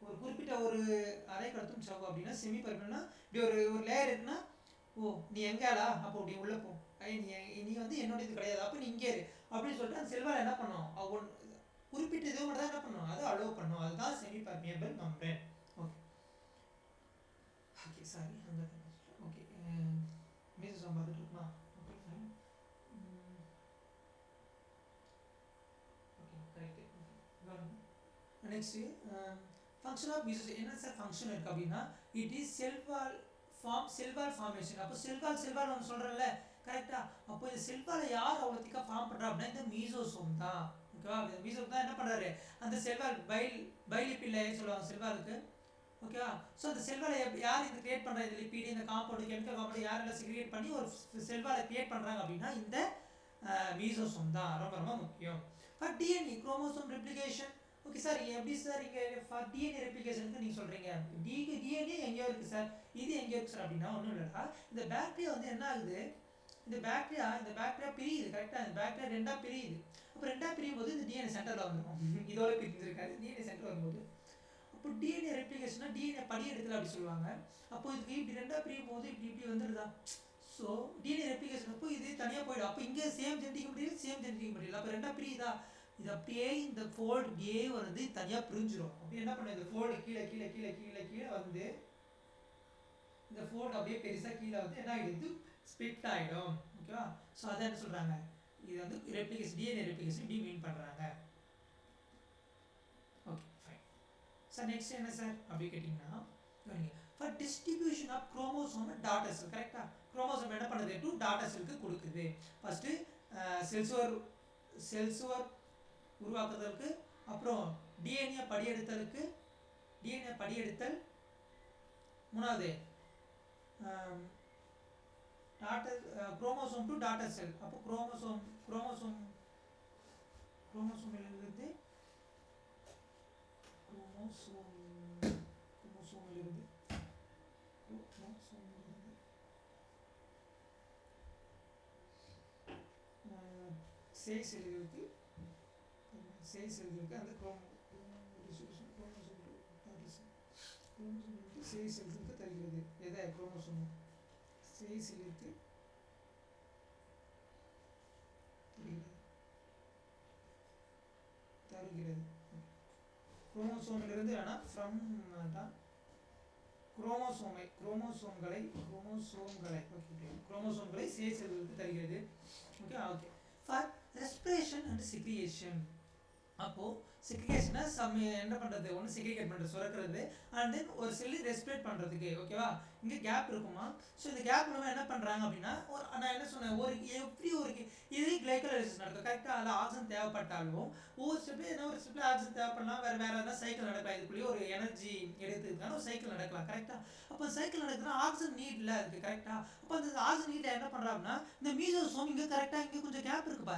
ஒரு குறிப்பிட்ட ஒரு அரை கடத்தும் சவ்வு அப்படின்னா செமி பர்மியபிள்னா இப்படி ஒரு லேயர் இருக்குன்னா, ஓ நீ எங்காடா, அப்போ அப்படி உள்ளே போ, நீ வந்து என்னோட இது கிடையாது, அப்போ நீ இங்கே இரு அப்படின்னு சொல்லிட்டு அந்த செல்வால் என்ன பண்ணும், குறிப்பிட்ட இது மட்டும் தான் என்ன பண்ணும், அதை அலோவ் பண்ணும். அதுதான் semipermeable membrane. Okay okay sorry, அந்த ஓகே மீசோசோம் பார்த்துட்டு இருக்குமா. Okay fine. Okay correct. Next function of mesosome. என்ன சார் ஃபங்க்ஷன் இருக்குது அப்படின்னா, இட் இஸ் செல்வால் ஃபார்மேஷன். அப்போ செல்வால் ஒன்று சொல்கிறேன்ல, கரெக்டாக. அப்போ இந்த செல்வாலை யார் அவ்வளோ திக்காக ஃபார்ம் பண்ணுறா அப்படின்னா இந்த மீசோசோம் தான். ஓகேவா? இந்த மீசோசோம் தான் என்ன பண்ணுறாரு, அந்த செல்வால் பைலிப்பிட் லேயர் சொல்லுவாங்க செல்வாலுக்கு. ஓகேவா? ஸோ அந்த செல்வாலை யார் இது கிரியேட் பண்ணுறா, இந்த லிப்பிடு, இந்த காம்பவுண்டு, கெமிக்கல் காம்பவுண்டு யாரெல்லாம் கிரியேட் பண்ணி ஒரு செல்வாலை கிரியேட் பண்ணுறாங்க அப்படின்னா இந்த மீசோசோம் தான். ரொம்ப ரொம்ப முக்கியம். For DNA chromosome replication. Okay sir, எப்படி சார் இங்கே ஃபார் டிஎன்ஏ ரெப்ளிகேஷனுக்கு நீங்கள் சொல்கிறீங்க, டிஎன்ஏ எங்கேயோ இருக்குது சார், இது எங்கேயோ இருக்குது சார் அப்படின்னா ஒன்றும் இல்லைடா. இந்த பாக்டீரியா வந்து என்ன ஆகுது, இந்த பாக்டீரியா பிரியுது. கரெக்டாக இந்த பாக்டீரியா ரெண்டாக பிரியுது. அப்போ ரெண்டாக பிரியும் போது இந்த டிஎன்ஏ சென்டரில் வந்துடும். இதோட பிரிஞ்சிருக்காது, டிஎன்ஏ சென்டர் வரும்போது அப்போ டிஎன்ஏ ரெப்ளிகேஷனா டிஎன்ஏ படி எடுக்கல அப்படி சொல்லுவாங்க. அப்போ இதுக்கு இப்படி ரெண்டாக பிரியும் போது இப்படி வந்துடுதா. ஸோ டிஎன்ஏ ரெப்ளிகேஷன் அப்போ இது தனியாக போயிடும். அப்போ இங்கே same genetic material same genetic material, அப்போ ரெண்டாக பிரியுதா. இது அப்படியே இந்த ஃபோல்டு இப்படியே வந்து தனியாக பிரிஞ்சிடும். அப்படி என்ன பண்ண, இந்த ஃபோல்டு கீழே கீழே கீழே கீழே கீழே வந்து இந்த ஃபோல்டு அப்படியே பெருசாக கீழே வந்து என்ன ஆகிடுது, ஸ்பிட் ஆகிடும். ஓகேவா? ஸோ அதை என்ன சொல்கிறாங்க, இது வந்து ரெப்ளிகேஷன், டிஎன்ஏ ரெப்ளிகேஷன் இப்படி மீன் பண்ணுறாங்க. Okay fine sir. நெக்ஸ்ட் என்ன சார் அப்படி கேட்டிங்கன்னா, for distribution of chromosome daughter cell. கரெக்டாக குரோமோசோம் என்ன பண்ணுது, 2 டாட்டர் செல்லுக்கு கொடுக்குது. ஃபஸ்ட்டு செல் சுவர் உருவாக்குறதுக்கு, அப்புறம் டிஎன்ஏ படியெடுத்தலுக்கு டிஎன்ஏ படியெடுத்தல். மூணாவது டாட்டர் குரோமோசோம் டு டாட்டர் செல். அப்போ குரோமோசோமிலிருந்து சேய் செல்களுக்கு அந்த சேய் செல்களுக்கு தருகிறது. எதை? குரோமோசோம். சேய் செல்லுக்கு தருகிறது. குரோமோசோமிலிருந்து ஆனால் ஃப்ரம் தான் குரோமோசோம்களை சேய் செல்களுக்கு தருகிறது. Okay okay. For respiration and secretion. அப்போது செக்ரிகேஷனை என்ன பண்ணுறது? ஒன்று செக்ரிகேட் பண்ணுறது, சுரக்கிறது. அண்ட் தென் ஒரு செல்லு ரெஸ்பிரேட் பண்ணுறதுக்கு. ஓகேவா? இங்கே கேப் இருக்குமா? ஸோ இந்த கேப் மூலமாக என்ன பண்ணுறாங்க அப்படின்னா, நான் என்ன சொன்னேன், இது கிளைக்கோலைசிஸ் நடக்கும். கரெக்டாக அதில் ஆக்சிஜன் தேவைப்பட்டாலும் ஒவ்வொரு ஸ்டெப்பில் ஆக்சிஜன் தேவைப்படலாம். வேறு எதனா சைக்கிள் நடக்கலாம். இதுக்குள்ளேயே ஒரு எனர்ஜி எடுத்துக்கான ஒரு சைக்கிள் நடக்கலாம். கரெக்டாக? அப்போ சைக்கிள் நடக்குதுன்னா ஆக்சிஜன் நீட்ல இருக்குது. கரெக்டாக? அப்போ அந்த ஆக்சிஜன் நீட்டை என்ன பண்ணுறாங்கன்னா, இந்த மீசோசோம் இங்கே கரெக்டாக இங்கே கொஞ்சம் கேப் இருக்குது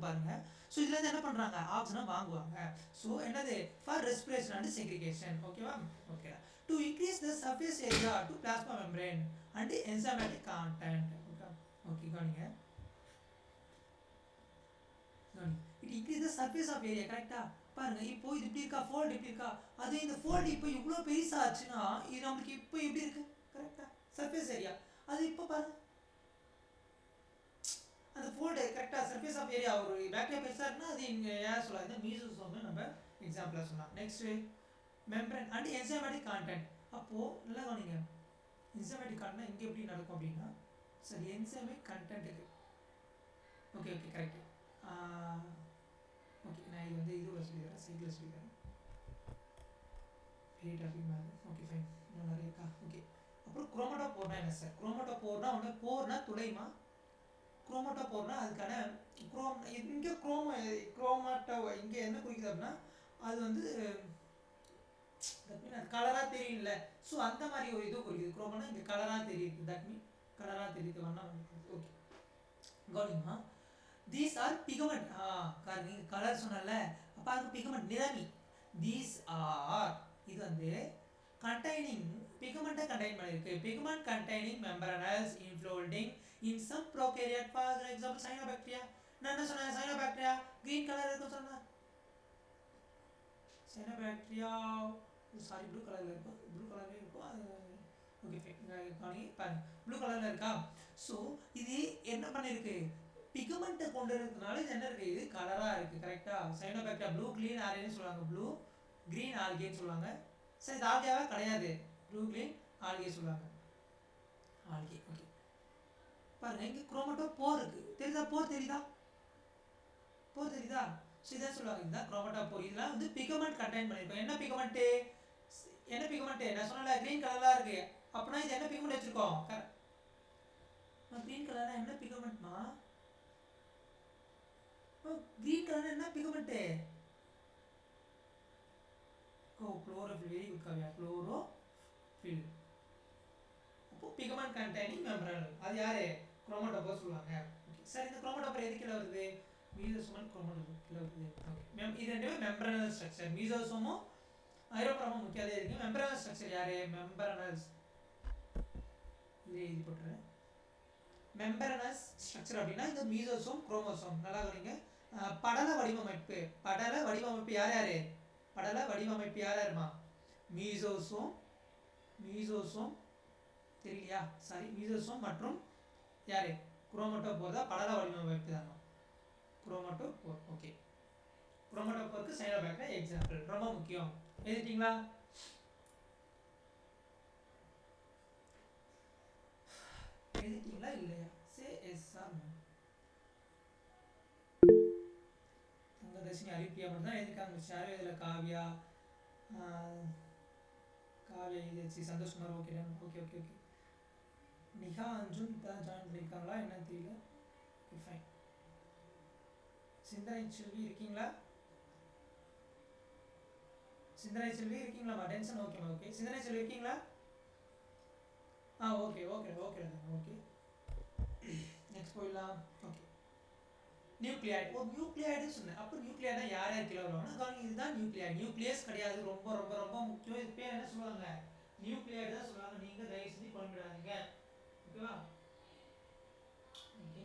பாருங்கள். ஸோ இதுலேருந்து என்ன பண்ணுறாங்க? ஆக்சிஜனை வாங்குவாங்க. ஸோ என்னது? For respiration and segregation. ஓகேவா? Okay. To increase the surface area to plasma membrane and enzymatic content. Okay கவனிங்க. It increase the surface of area. கரெக்டாக? பாருங்கள், இப்போ இது இப்படி இருக்கா, ஃபோல்டு இப்படி இருக்கா. அது இந்த ஃபோல்டு இப்போ இவ்வளோ பெருசாச்சுன்னா இது நம்மளுக்கு இப்போ எப்படி இருக்குது? கரெக்டாக? Surface area. அது இப்போ பாருங்கள், அந்த ஃபோல்டு கரெக்டாக சர்ஃபேஸ் ஆஃப் ஏரியா ஒரு பேக்டீரியா பெருசாக இருக்குன்னா அது இங்கே ஏன் சொல்லாது? மீசோசோம் நம்ம எக்ஸாம்பிளாக சொல்லலாம். Next membrane and enzymatic content. அப்போது நல்லா கவனிங்க, என்சைமேட்டிக் கான்டென்ட் இங்கே எப்படி நடக்கும் அப்படின்னா, சரி என்சைமிக் கண்டென்ட்டுக்கு ஓகே கரெக்டு. ஓகே, நான் இது வந்து இதுவில் சொல்லிடுறேன், சைக்கிளில் சொல்லிடுறேன். பெரிய டாபிக் மாதிரி. ஓகே ஃபைன், இன்னும் நிறைய இருக்கா? ஓகே. அப்புறம் குரோமோட்டோபோர்னா என்ன சார்? குரோமோட்டோபோர்னா ஒன்று போர்னா துளைமா, குரோமோட்டோபோர்னா அதுக்கான இங்கே குரோமாட்டோ இங்கே என்ன குறிக்குது அப்படின்னா, அது வந்து தட் மீன் அது கலராக தெரியும்ல. ஸோ அந்த மாதிரி ஒரு இது குறிக்குது. குரோமோனா இங்கே கலராக தெரியுது. தட் மீன் கலராக தெரியுது வண்ணா. ஓகே கவனிமா, தீஸ் ஆர் பிகமெண்ட். நீங்கள் கலர் சொன்னல, அப்போ அது பிகமெண்ட் நிறமி. தீஸ் ஆர் இது வந்து கண்டெய்னிங் பிகமெண்ட்டை கண்டெயின் பண்ணியிருக்கு. Pigment containing membranelles infolding in some prokaryote. For example cyanobacteria. நான் என்ன சொன்னேன்? சைனோபாக்டீரியா க்ரீன் கலர் இருக்குன்னு சொன்னேன். சைனோபாக்டீரியா சாரி ப்ளூ கலரில் இருக்கும். ப்ளூ கலர்லேயே இருக்கும் அது. ஓகே காணி பாருங்க, ப்ளூ கலரில் இருக்கா? ஸோ இது என்ன பண்ணியிருக்கு? பிகமெண்ட்டை கொண்டு இருக்கிறதுனால இது என்ன இருக்குது? இது கலராக இருக்குது. கரெக்டாக? சைனோபாக்டீரியா ப்ளூ க்ரீன் ஆல்கேன்னு சொல்லுவாங்க. ப்ளூ க்ரீன் ஆல்கேன்னு சொல்லுவாங்க. சரி இது ஆல்கேவா? கிடையாது. ப்ளூ க்ரீன் ஆல்கே சொல்லுவாங்க. ஆல்கே. ஓகே பாருங்கள், இங்கே குரோமோட்டோ போர் இருக்குது. தெரியுதா? போர் தெரியுதா? ஸோ இதான் சொல்லுவாங்க, இதுதான் குரோமோட்டோபோர். இதெல்லாம் வந்து பிகமெண்ட் கண்டெயின் பண்ணியிருக்கோம். என்ன பிகமெண்ட்டு? நான் சொன்னல க்ரீன் கலராக இருக்குது. அப்படின்னா இது என்ன பிகமெண்ட் வச்சுருக்கோம்? க்ரீன் கலராக என்ன பிகமெண்ட்மா? க்ரீன் கலர் என்ன pigment? Chlorophyll. Very good Kavya, chlorophyll. அப்போ பிகமெண்ட் கண்டெய்னிங் மெம்பரன், அது யாரு? குரோமோட்டோபோர் சொல்லுவாங்க. ஓகே சார், இந்த குரோமோட்டோபோர் எது கீழே வருது? மீசோசோம் குரோமோட்டோபோர் கீழே வருது. ஓகே, இது ரெண்டுமே மெம்பரனல் ஸ்ட்ரக்சர். மீசோசோமும் ஐரோப்ரோமும் முக்கியதே இருக்குது. மெம்பரனல் ஸ்ட்ரக்சர் யாரு? மெம்பரனல்ஸ் எழுதி போட்டுறேன். மெம்பரனஸ் ஸ்ட்ரக்சர் அப்படின்னா இந்த மீசோசோம் குரோமோசோம். நல்லா கவனிங்க. படல வடிவமைப்பு யார் யாரு? படல வடிவமைப்பு யார் யாருமா? மீசோசோம் தெரியலையா? சாரி, மீசோசோம் மற்றும் யாரு? குரோமோட்டோபோர் தான் படல வடிவமைப்பு தானோ, குரோமோட்டோபோர். ஓகே, குரோமோட்டோபோருக்கு சைனோபாக்டீரியா எக்ஸாம்பிள், ரொம்ப முக்கியம். எழுதிட்டீங்களா? எழுதிட்டீங்களா இல்லையா? Say yes or no. Thangadharshini அரிப்பியா மட்டும் தான் எழுதிருக்காங்க. ஷாரு இதில் காவ்யா எழுதிச்சு. Santhoshkumar okay okay. நிகா அர்ஜுன் தான் ஜாயின் பண்ணியிருக்காங்களா என்னன்னு தெரியல. Okay fine. சிந்தனை செல்வி இருக்கீங்களா? சிந்தனை செல்வி இருக்கீங்களாம்மா? டென்ஷன் ஓகேம்மா, ஓகே. சிந்தனை செல்வி இருக்கீங்களா? Okay okay okay okay. Next போயிடலாம். Okay, nucleoid. நியூக்ளியாய்டுன்னு சொன்னேன். அப்போ நியூக்ளியாய்டா யார் யார் கீழே வருவாங்கன்னா கவனிங்க, இதுதான் நியூக்ளியாய்டு. நியூக்ளியஸ் கிடையாது, ரொம்ப ரொம்ப ரொம்ப முக்கியம். இது பேர் என்ன சொல்லுவாங்க? நியூக்ளியாய்டு தான் சொல்லுவாங்க. நீங்கள் தயவு செஞ்சு குழம்பிடாதீங்க, ஓகேவா? ஓகே,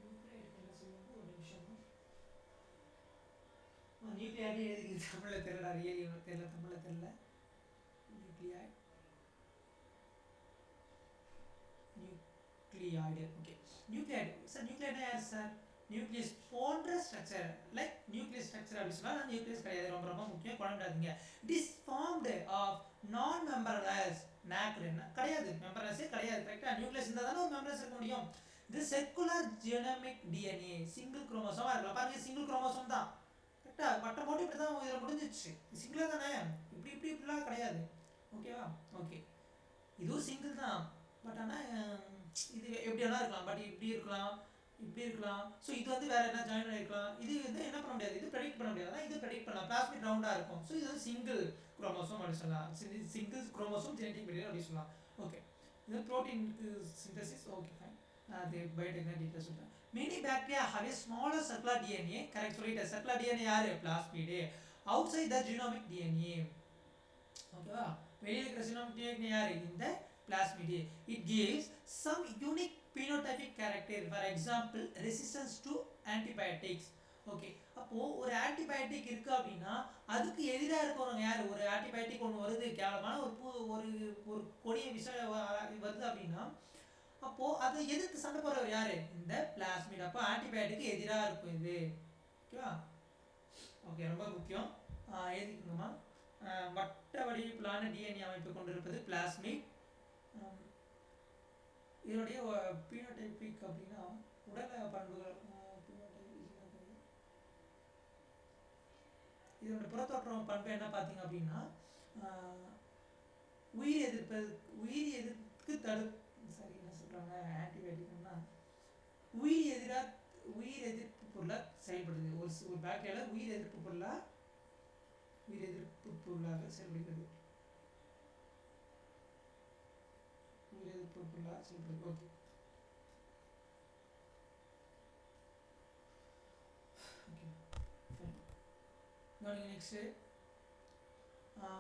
நியூக்ளியாய்டுக்கு என்ன சொல்லுவாங்க? ஒரு நிமிஷம். நியூக்ளியாய்டு எழுதிக்கு தமிழில் தெரியல, ரியலி தெரியல, தமிழில் தெரியல. Nucleoid, nucleoid. Okay, nucleoid sir. Nucleoid யார் சார்? நியூக்ளியஸ் போன்ற ஸ்ட்ரக்சர், லைக் நியூக்ளியஸ் ஸ்ட்ரக்சர் அப்படின்னு சொன்னால் நியூக்ளியஸ் கிடையாது, ரொம்ப ரொம்ப முக்கியம், குழம்பிடாதீங்க. இட் இஸ் ஃபார்ம்டு ஆஃப் நான் மெம்பரஸ் நாக்டு கிடையாது, மெம்பரஸே கிடையாது. கரெக்டாக நியூக்ளியஸ் இருந்தால் தானே ஒரு மெம்பரஸ் இருக்க முடியும். இது செக்குலர் ஜெனமிக் டிஎன்ஏ, சிங்கிள் குரோமோசோமாக இருக்கலாம். பாருங்க, சிங்கிள் குரோமோசோம் தான். கரெக்டாக பட்டம் போட்டு இப்படி தான் இதில் முடிஞ்சிச்சு. சிங்கிளாக தானே, இப்படிலாம் கிடையாது, ஓகேவா? ஓகே, இதுவும் சிங்கிள் தான், பட் ஆனால் இது எப்படி வேணா இருக்கலாம். பட் இப்படி இருக்கலாம், இப்படி இருக்கலாம். ஸோ இது வந்து வேற என்ன ஜாயின் பண்ணிருக்கலாம். இது வந்து என்ன பண்ண முடியாது, இது ப்ரெடிக்ட் பண்ண முடியாது. இது ப்ரெடிக்ட் பண்ணலாம். பிளாஸ்மிட் ரவுண்டாக இருக்கும். ஸோ இது வந்து சிங்கிள் குரோமோசோம் அப்படி சொல்லலாம். சிங்கிள் குரோமோசோம் ஜெனடிக் மெட்டீரியல் அப்படி சொல்லலாம். ஓகே, இது ப்ரோட்டீனுக்கு சிந்தசிஸ். Okay, fine. அது பயோடெக்னிக் டீட்டெயில் சொல்கிறேன். Many bacteria have a smaller circular DNA. Correct சொல்லிட்டேன். சர்க்குலர் டிஎன்ஏ யாரு? Plasmid. Outside the genomic DNA, ஓகேவா? வெளியில் இருக்கிற ஜீனோமிக் டிஎன்ஏ யாரு? இந்த plasmid. It gives some unique phenotypic character, for example resistance to antibiotics. Okay, அப்போ ஒரு antibiotic இருக்கு அப்படின்னா அதுக்கு எதிராக இருக்கிறவங்க யார்? ஒரு ஆன்டிபயோட்டிக் ஒன்று வருது, கேவலமான ஒரு கொடிய விஷயம் வருது அப்படின்னா அப்போ அதை எதிர்த்து சண்டை போடுறவர் யாரு? இந்த பிளாஸ்மிட். அப்போ ஆன்டிபயோட்டிக்கு எதிராக இருக்கும் இது, ஓகேவா? ஓகே, ரொம்ப முக்கியம், எழுதிக்கோங்கம்மா. வட்ட வடிவிலான டிஎன்ஏ அமைப்பு கொண்டிருப்பது பிளாஸ்மிட். இதனுடைய பினோடைபிக் அப்படின்னா உடல் பண்புகள். இதனுடைய புறத்தோற்றம் பண்பு என்ன பார்த்தீங்க அப்படின்னா உயிர் எதிர்ப்பு சரி என்ன சொல்கிறாங்க, ஆன்டிபயோட்டிக்னா உயிர் எதிர்ப்பு பொருளாக செயல்படுது. ஒரு பாக்டீரியாவில் உயிர் எதிர்ப்பு பொருளாக செயல்படுகிறது. Okay, next.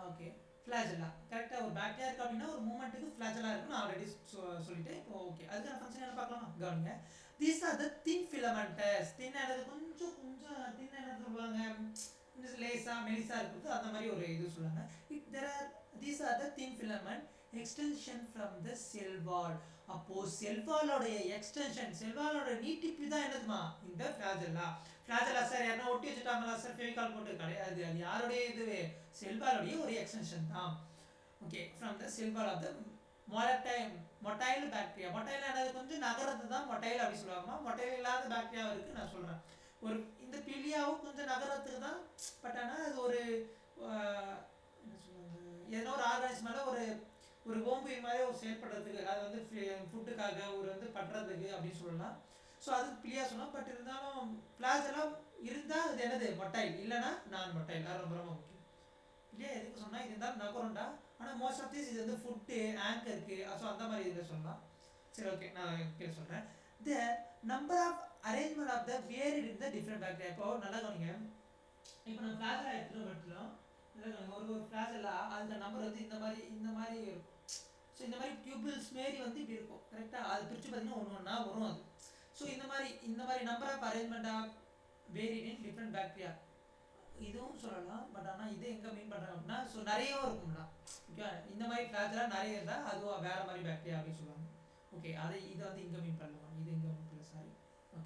Okay, flagella. கரெக்டாக ஒரு பாக்டீரியா இருக்குது அப்படின்னா ஒரு மூமெண்ட்டுக்கு ஃபிளாஜெல்லா இருக்குன்னு நான் ஆல்ரெடி சொல்லிட்டேன். இப்போ ஓகே, அதுக்கான ஃபங்க்ஷன் என்ன பார்க்கலாமா? கவனிங்க. These are the thin filaments. Thin என்னது? கொஞ்சம் தின் என்ன சொல்லுவாங்க, கொஞ்சம் லேசாக மெலிசாக இருக்குது, அந்த மாதிரி ஒரு இது சொல்லுவாங்க. These are the thin filament extension from the cell wall. அப்போ செல் வாலோடைய எக்ஸ்டென்ஷன், செல் வாலோட நீட்டிப்பு தான் என்னதுமா? இந்த ஃபிளாஜெல்லா. ஃபிளாஜெல்லா சார் யாரா ஒட்டி வச்சுட்டாங்களா சார் ஃபெவிகால் போட்டு? கிடையாது, அது யாருடைய இதுவே? செல் வாலோடைய ஒரு எக்ஸ்டென்ஷன் தான். Okay, from the cell wall of the motile bacteria. Motile என்னது? கொஞ்சம் நகரத்து தான் மொட்டைல் அப்படி சொல்லுவாங்க. மொட்டைல் இல்லாத பாக்டீரியா இருக்குது நான் சொல்கிறேன். ஒரு இந்த பிலியாவும் கொஞ்சம் நகரத்துக்கு தான், பட் ஆனால் அது ஒரு என்ன சொல்லுவாங்க, ஏதோ ஒரு ஆர்கானிஸ் மேலே ஒரு ஓம்பு மாதிரி ஒரு செயல்படுறதுக்கு, அது வந்து ஃபுட்டுக்காக ஒரு வந்து பட்டுறதுக்கு அப்படின்னு சொல்லலாம். ஸோ அதுக்கு பிளியா சொல்லலாம். பட் இருந்தாலும் ஃபிளாஜெல்லாம் இருந்தால் அது என்னது? மொட்டைல், இல்லைனா நான் மொட்டைல். அது ரொம்ப ரொம்ப முக்கியம். இல்லையா எதுக்கு சொன்னால் இது இருந்தாலும் நகரம்டா. ஆனால் மோஸ்ட் ஆஃப் திஸ் இது வந்து ஃபுட்டு ஆங்கருக்கு, ஸோ அந்த மாதிரி இதில் சொல்லலாம். சரி, ஓகே, நான் கீழே சொல்கிறேன். The number of arrangement of the varied in the different bacteria. இப்போ நல்லா கவனிங்க. இப்போ நம்ம ஃபிளாஜெல்லா எடுத்துகிட்டு ஒரு ஃபிளாஜெல்லா அந்த நம்பர் வந்து இந்த மாதிரி இருக்கும். ஸோ இந்த மாதிரி டியூபிள்ஸ் மாரி வந்து இப்படி இருக்கும். கரெக்டாக அது பிரித்து பார்த்தீங்கன்னா ஒன்று ஒன்றா வரும் அது. ஸோ இந்த மாதிரி number of arrangement of varied in different bacteria இதுவும் சொல்லலாம். பட் ஆனால் இது எங்கே மீன் பண்ணுறாங்க அப்படின்னா, ஸோ நிறையவும் இருக்கும்னா, ஓகே, இந்த மாதிரி ஃபிளாஜெல்லா நிறைய இருந்தால் அதுவும் வேறு மாதிரி பாக்டீரியா அப்படின்னு சொல்லுவாங்க. ஓகே, இதை வந்து இங்கே மீன் பண்ணலாம், இது இங்கே மீன் பண்ணல, சாரி. Okay,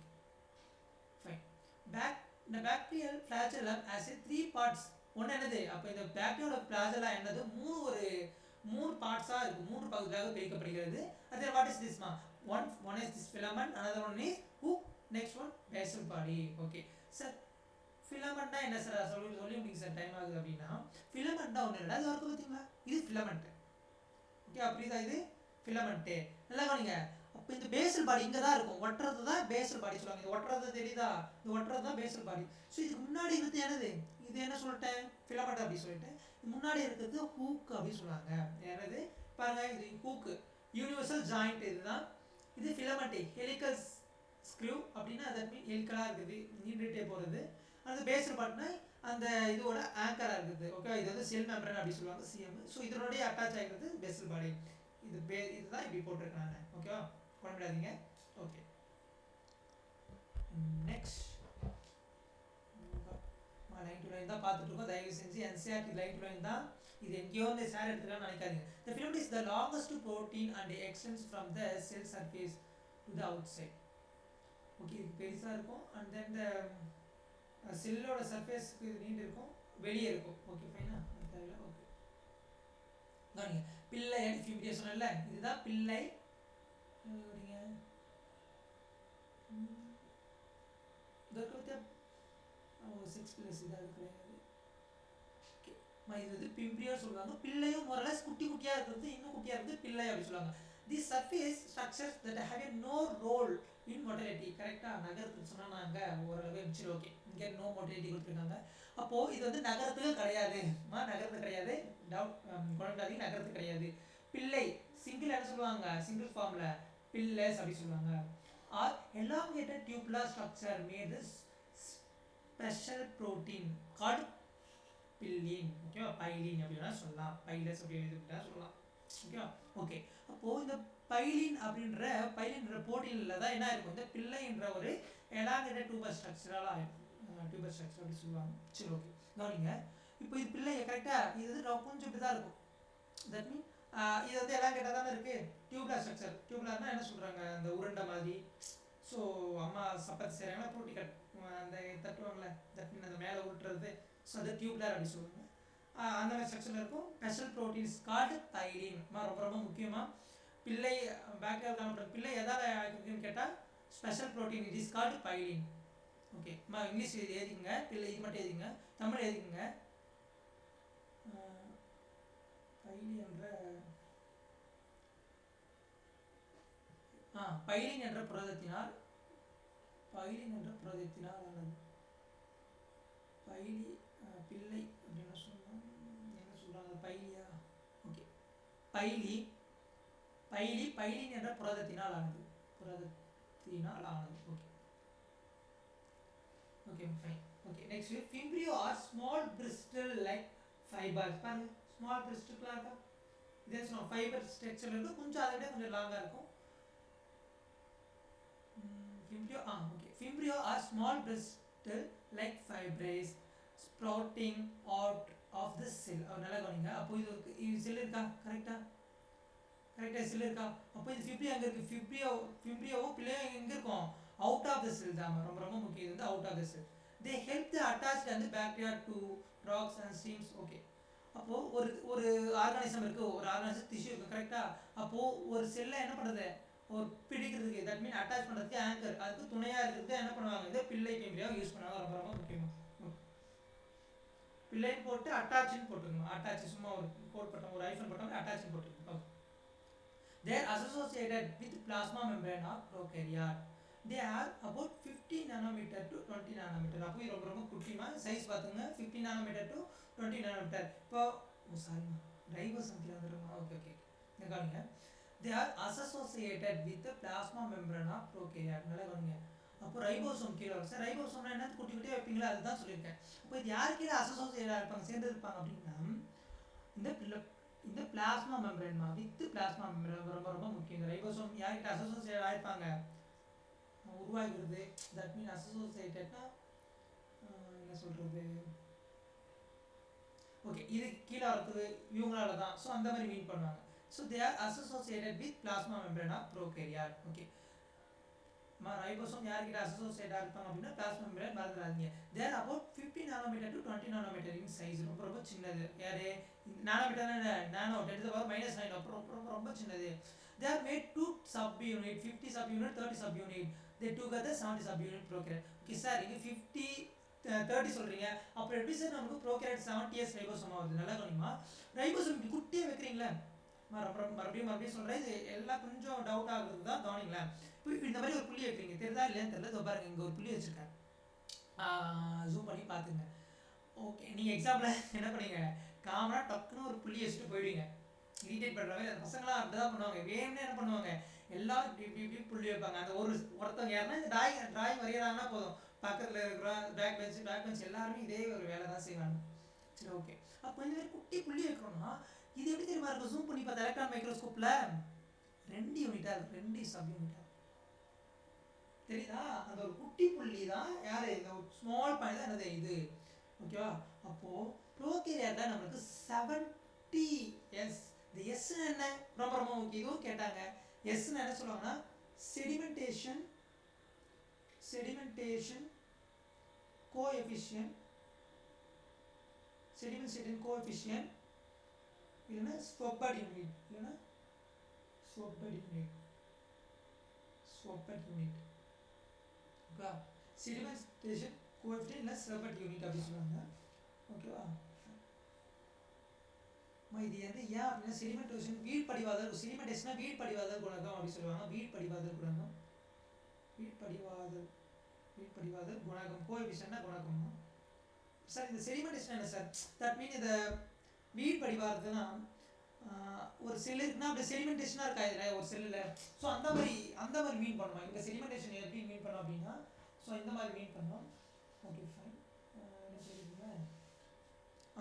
fine. இந்த bacterial flagellum has a 3 parts. ஒன்று என்னது? அப்போ இந்த பாக்டீரியோட ஃபிளாஜெல்லா என்னது? மூணு பார்ட்ஸாக இருக்குது, 3 பகுதியாக பிரிக்கப்படுகிறது. அது வாட் இஸ் திஸ்மா? One is this filament, another one is hook, next one basal body. Okay sir, ஃபிலமெண்ட்னா என்ன சார்? சொல்லி முடிங்க சார், டைம் ஆகுது அப்படின்னா. ஃபிலமெண்ட்னா ஒன்று இல்லை, அது வரைக்கும் பார்த்தீங்களா? இது ஃபிலமெண்ட்டு. ஓகே, அப்படிதான் இது ஃபிலமெண்ட்டு. நல்லா கவனிங்க. அப்போ இந்த பேசல் பாடி இங்கே தான் இருக்கும், ஒட்டுறது தான் பேசல் பாடி சொல்லுவாங்க. இது ஒட்டுறது தெரியுதா, இது ஒட்டுறது தான் பேசல் பாடி. ஸோ இதுக்கு முன்னாடி இருக்கிறது என்னது, இது என்ன சொல்லிட்டேன், ஃபிலமெண்ட் அப்படி சொல்லிட்டேன். முன்னாடி இருக்கிறது ஹூக் அப்படின்னு சொல்லுவாங்க. என்னது பாருங்க, இது ஹூக்கு, யூனிவர்சல் ஜாயிண்ட் இதுதான். இது ஃபிலமெண்ட், ஹெலிக்கல் ஸ்க்ரூ அப்படின்னா அது மீன் ஹெலிக்கலாக இருக்குது, நீண்டுகிட்டே போகிறது. அது பேசல் பாடினா அந்த இதோட ஆங்கராக இருக்குது. ஓகே, இது வந்து செல் மெம்பரன் அப்படி சொல்லுவாங்க, சிஎம். ஸோ இதனுடைய அட்டாச் ஆகிருக்கிறது பேசல் பாடி. இதுதான் இப்படி போட்டிருக்கேன் நான். ஓகேவா, குழம்பிடாதீங்க. Okay, next line to line தான் பார்த்துட்டு இருக்கோம். தயவு செஞ்சு என்சிஆர்டி லைன் டு லைன் தான். இது எங்கேயோ வந்து சார் எடுத்துக்கலாம்னு நினைக்காதீங்க. The filament is the longest protein and extends from the cell surface to the outside. Okay, இது பெருசாக இருக்கும். அண்ட் தென் இந்த செல்லோட சர்ஃபேஸ்க்கு நீண்டு இருக்கும், வெளியே இருக்கும். ஓகே ஃபைனா, தேவையில்ல. ஓகே, கவனிங்க, பிள்ளை அண்ட் ஃபியூபிரியா சொன்னல, இதுதான் பிள்ளை. கவனிங்க, இதற்கு 6 பிளஸ் இதாக கிடையாது. இது வந்து பிம்பிரியா சொல்லுவாங்க. பிள்ளையும் மொரலஸ் குட்டி குட்டியாக இருக்கிறது, இன்னும் குட்டியாக இருக்கிறது பிள்ளை அப்படி சொல்லுவாங்க. The surface structures that have no role in motility. கரெக்டாக நகரத்துக்கு சொன்னால் நாங்கள் ஓரளவு சரி. ஓகே, இங்கே நோ மோட்டிலிட்டி கொடுத்துருக்காங்க. அப்போது இது வந்து நகரத்துக்கு கிடையாது, நகரத்துக்கு கிடையாது. டவுட் குழந்தைங்க, நகரத்துக்கு கிடையாது. பிள்ளை சிங்கிள் என்ன சொல்லுவாங்க, சிங்கிள் ஃபார்மில் பில்லஸ் அப்படி சொல்லுவாங்க. Are elongated tubular structure made special protein called pilin. ஓகேவா, பைலின் அப்படின்னா சொல்லலாம், பைலஸ் அப்படி எழுதிட்டா சொல்லலாம். ஓகேவா, ஓகே. அப்போது இந்த பைலின்ற போட்டியில் தான் என்ன இருக்கும், இந்த பிள்ளைன்ற ஒரு எலாங்கேட்டட் டியூபர் ஸ்ட்ரக்சரால் டியூபர் ஸ்ட்ரக்சர் அப்படி சொல்லுவாங்க. சரி, ஓகே, கவனிங்க. இப்போ இது பிள்ளை கரெக்டாக, இது கொஞ்சம் இப்படி தான் இருக்கும். தட் மீன் இது வந்து எலாங்கேட்டாக தானே இருக்குது. டியூப்லர் ஸ்ட்ரக்சர், டியூப்லர்னால் என்ன சொல்கிறாங்க, அந்த உருண்டை மாதிரி. ஸோ அம்மா சப்பாத்தி செய்கிறாங்கன்னா ப்ரோட்டி கட் அந்த தட்டுவாங்களே, தட் மீன் அந்த மேலே உருட்டுறது. ஸோ அது டியூப்லர் அப்படி சொல்லுவாங்க. அந்த மாதிரி ஸ்ட்ரக்சரில் இருக்கும். ஸ்பெஷல் ப்ரோட்டீன்ஸ் கால்டு பைலின். ரொம்ப ரொம்ப முக்கியமாக பிள்ளை பேக்டீரியா காணப்படுற பிள்ளை எதால் இருக்குன்னு கேட்டால் special protein, it is called பைலின். ஓகே, இங்கிலீஷ் எழுதிக்கங்க, பிள்ளை இது மட்டும் எழுதிங்க, தமிழ் எழுதிக்கங்க. பைலின் என்ற புரதத்தினால் ஆனது. பிள்ளை அப்படின்னு சொன்னோம், என்ன சொல்கிறாங்க, பைலியா. ஓகே, பைலின் என்ற புரதத்தினால் ஆனது. Okay, okay fine. Okay, next fimbriae are small bristle like fibers. பாருங்க, ஸ்மால் பிரிஸ்டலாக இருக்கா, இதே சொன்னோம் ஃபைபர் ஸ்ட்ரக்சர் இருக்குது, கொஞ்சம் அதை விட கொஞ்சம் லாங்காக இருக்கும். Fimbrio are small bristle like fibres sprouting out of the cell. நல்லா கவனிங்க. அப்போ இது செல் இருக்கா, கரெக்டாக செல் இருக்கா. அப்போ இது ஃபிப்ரியோ எங்கே இருக்குது, ஃபிம்ப்ரியோவும் பிள்ளையும் எங்கே இருக்கும், அவுட் ஆஃப் த செல் தான். ரொம்ப ரொம்ப முக்கியம், இது வந்து out of the cell. They help the attached அந்த bacteria to rocks and streams. Okay, அப்போது ஒரு ஆர்கானிசம் இருக்குது, ஒரு ஆர்கானிசம் டிஷ்யூ இருக்குது, கரெக்டாக. அப்போது ஒரு செல்லை என்ன பண்ணுறது, ஒரு பிடிக்கிறதுக்கு, தட் மீன் அட்டாச் பண்ணுறதுக்கு ஆங்கர், அதுக்கு துணையாக இருக்கிறது என்ன பண்ணுவாங்க, இந்த பிள்ளை பிம்பிரியாவை யூஸ் பண்ணுவாங்க. ரொம்ப ரொம்ப முக்கியமாக பிள்ளைன்னு போட்டு அட்டாச்சுன்னு போட்டுக்கணும். அட்டாச் சும்மா ஒரு கோட் போட்டோம், ஒரு ஐஃபோன் போட்டோம், அட்டாச்சுன்னு போட்டுக்கணும். They're associated with plasma membrane of prokaryote. They are about 50 nanometer to 20 nanometer. அப்போ ரொம்ப ரொம்ப குட்டிமாக சைஸ் பார்த்துங்க, 50 நானோமீட்டர் டு 20 நானோமீட்டர். இப்போ சாரிம்மா, ரைபோசோம் கீழே வந்துடுமா. ஓகே ஓகே, இங்கே காணுங்க. They are associated with the plasma membrane of prokaryote. நல்லா கவனிங்க. அப்போ ரைபோசோம் கீழே வரும். சார் ரைபோசோம்னா என்ன, குட்டி குட்டியாக வைப்பீங்களா, அதுதான் சொல்லியிருக்கேன். அப்போ இது யார் கீழே அசோசியேட்டாக இருப்பாங்க, சேர்ந்து இருப்பாங்க அப்படின்னா இந்த plasma membrane with plasma membrane. ரொம்ப ரொம்ப முக்கியம். இந்த ரைபோசோம் யார்கிட்ட அசோசியேட் ஆகிருப்பாங்க, உருவாகிறது. தட் மீன் அசோசியேட்டட்னா என்ன சொல்கிறது, ஓகே, இது கீழே வரது இவங்களால தான். ஸோ அந்த மாதிரி மீன் பண்ணுவாங்க. So they are associated with plasma membrane of prokaryote. Okay, ribosome யார்கிட்ட அசோசியேட் ஆகிருப்பாங்க அப்படின்னா பிளாஸ்மா மெம்பரேன், மறந்துடாதீங்க. They are about 50 nanometer to 20 nanometre in size. ரொம்ப ரொம்ப சின்னது. யாரு நானோமீட்டர்னா நானோ 10⁻⁻⁹. அப்புறம் ரொம்ப ரொம்ப ரொம்ப சின்னது. They are made 2 subunit, 50 subunit, 30 subunit. They together 70 subunit prokaryote. Okay sir, இங்கே 50 30 சொல்கிறீங்க, அப்புறம் எப்படி சார் நமக்கு ப்ரோகாரியோட் 70 ரைபோசோமாக வருது. நல்லா கவனிமா, ரைபோசோம் இப்படி குட்டியாக வைக்கிறீங்களா, மறுபடியும் சொல்கிறேன், இது எல்லாம் கொஞ்சம் டவுட் ஆகுறது தான், கவனிங்களேன். இப்போ இந்த மாதிரி ஒரு புள்ளி வைக்கிறீங்க, தெரியுதா இல்லையான்னு தெரியல. இதோ பாருங்க, இங்கே ஒரு புள்ளி வச்சுருக்கேன், ஜூம் பண்ணி பார்த்துங்க. ஓகே, நீங்கள் எக்ஸாம்பிள் என்ன பண்ணீங்க, காமனாக டக்குன்னு ஒரு புள்ளி வச்சுட்டு போயிடுவீங்க, இரிட்டேட் பண்ணுற மாதிரி. அந்த பசங்களாம் அப்படி தான் பண்ணுவாங்க, வேணும்னே என்ன பண்ணுவாங்க, எல்லாம் இப்படி புள்ளி வைப்பாங்க. அந்த ஒருத்தவங்க யாருன்னா இந்த டிராயிங் வரைகிறாங்கன்னா போதும், பக்கத்தில் இருக்கிற பேக் பெஞ்ச் எல்லாருமே இதே ஒரு வேலை தான் செய்வாங்க. சரி, ஓகே. அப்போ இந்த மாதிரி குட்டி புள்ளி வைக்கிறோம்னா இது எப்படி தெரியுமா இருக்கும், ஜூம் பண்ணி பார்த்தா எலக்ட்ரான் மைக்ரோஸ்கோப்பில் 2 யூனிட்டாக இருக்கும், 2 சப் யூனிட்டாக தெரியுதா. அந்த ஒரு குட்டி புள்ளி தான் யார், இந்த ஒரு ஸ்மால் பாயிண்ட் தான் என்னது இது, ஓகேவா. அப்போது ப்ரோகேரியாட்டில் நம்மளுக்கு 70 எஸ். இந்த எஸ் என்ன, ரொம்ப ரொம்ப முக்கியம், இதுவும் கேட்டாங்க. எஸ்ன்னு என்ன சொல்லுவாங்கன்னா செடிமெண்டேஷன் கோஎஃபிஷியன்ட், செடிமெண்டேஷன் கோஎஃபிஷியன்ட், இல்லைன்னா ஸ்வப்பட் யூனிட், ஓகேவா. செடிமெண்டேஷன் கோஎஃபிஷியன்ட் இல்லை ஸ்வப்பட் யூனிட் அப்படி சொல்லுவாங்க, ஓகேவா. இது வந்து ஏன் அப்படின்னா செடிமெண்டேஷன் வீழ்படிவாதல், செடிமெண்டேஷனா வீழ்படிவாதல் குணகம் அப்படி சொல்லுவாங்க. வீழ்படிவாதல் குணகம், கோஎஃபிஷியன்ட்னா குணகம். சார் இந்த செடிமெண்டேஷன் என்ன சார், தட் மீன் இந்த வீழ்படிவாதல்னா ஒரு செல் இருக்குன்னா அப்படி செடிமெண்டேஷனாக இருக்கா இதில் ஒரு செல்லில். ஸோ அந்த மாதிரி மீன் பண்ணுவோம். இந்த செடிமெண்டேஷன் எப்படி மீன் பண்ணோம் அப்படின்னா, ஸோ இந்த மாதிரி மீன் பண்ணோம். Okay, fine.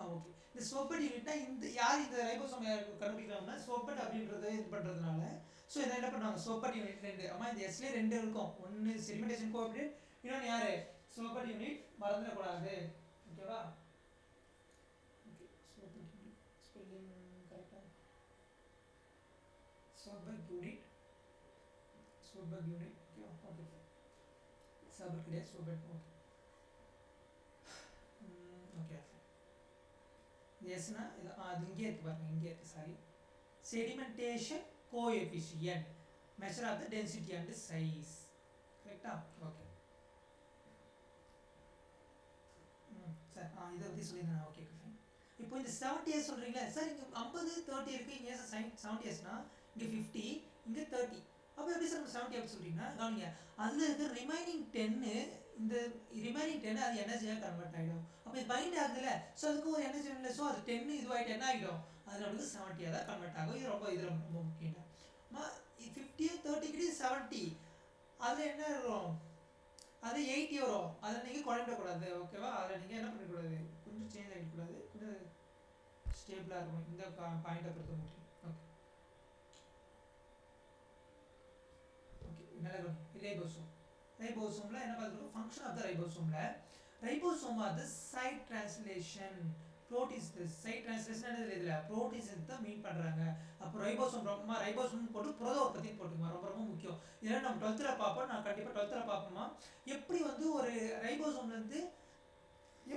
ஓகே. இந்த ஸ்வப்பட் யூனிட்னா இந்த யார் இந்த ரைபோசோம் கண்டுபிடிக்கிறாங்கன்னா ஸ்வப்பட் அப்படின்றது இது பண்ணுறதுனால, ஸோ இதை என்ன பண்ணுவாங்க, ஸ்வப்பட் யூனிட் 2. ஆமாம், இந்த எஸ்லேயே 2 இருக்கும், ஒன்று செடிமெண்டேஷன் கோஆப்ரேட், இன்னொன்று யார் ஸ்வப்பட் யூனிட், மறந்துடக்கூடாது, ஓகேவா. ஓகே, ஸ்வப்பட் யூனிட் ஸ்பெல்லிங் கரெக்டாக, ஸ்வப்பட் யூனிட், ஓகேவா. ஓகே, ஸ்வப்பட் கிடையாது, ஸ்வப்பட். Okay, okay. எஸ்னா அது இங்கே இருக்குது பாருங்க, இங்கே இருக்குது, sorry. Sedimentation coefficient, measure of the density and size, கரெக்டா. ஓகே சார், இதை பற்றி சொல்லியிருந்தேன். Okay, fine. இப்போ இந்த 70 இயர்ஸ் சொல்கிறீங்களா சார், இங்கே 50 30 இருக்குது, இங்கே 70 இயர்ஸ்னா இங்கே 50, இங்கே 30. அப்போ எப்படி சார் 70 அப்படி சொல்கிறீங்கன்னா, கவனிங்க, அதில் இருக்கிற ரிமைனிங் 10, இந்த ரிமைனிங் 10 அது எனர்ஜியாக கன்வெர்ட் ஆகிடும். அப்போ இது பைண்ட் ஆகுதுல்ல, ஸோ அதுக்கு ஒரு எனர்ஜி இல்லை, ஸோ அது 10 இதுவாகிட்டு என்ன ஆகிடும், அது நம்மளுக்கு 70 தான் கன்வெர்ட் ஆகும். இது ரொம்ப முக்கியம். 50 30 கிட்ட 70, அதில் என்ன வரும், அது 80 வரும். அதில் நீங்கள் குழம்பிடக்கூடாது, ஓகேவா. அதில் நீங்கள் என்ன பண்ணிக்கூடாது, கொஞ்சம் சேஞ்ச் ஆகிடக்கூடாது, கொஞ்சம் ஸ்டேபிளாக இருக்கும் இந்த பாயிண்டை பொறுத்த முடியும். ஓகே, நல்லா ரைபோசோமில் என்ன பார்த்துருக்கோம், function of the ribosome are the site translation proteins. Site translation என்னது, இதில் ப்ரோட்டீன்ஸ் தான் மீன் பண்ணுறாங்க. அப்போ ரைபோசோம் போட்டு புரத உற்பத்தின்னு போட்டுக்குமா, ரொம்ப முக்கியம். இதெல்லாம் நம்ம 12th பார்ப்போம், நான் கண்டிப்பாக 12th பார்ப்போமா, எப்படி வந்து ஒரு ரைபோசோம்லேருந்து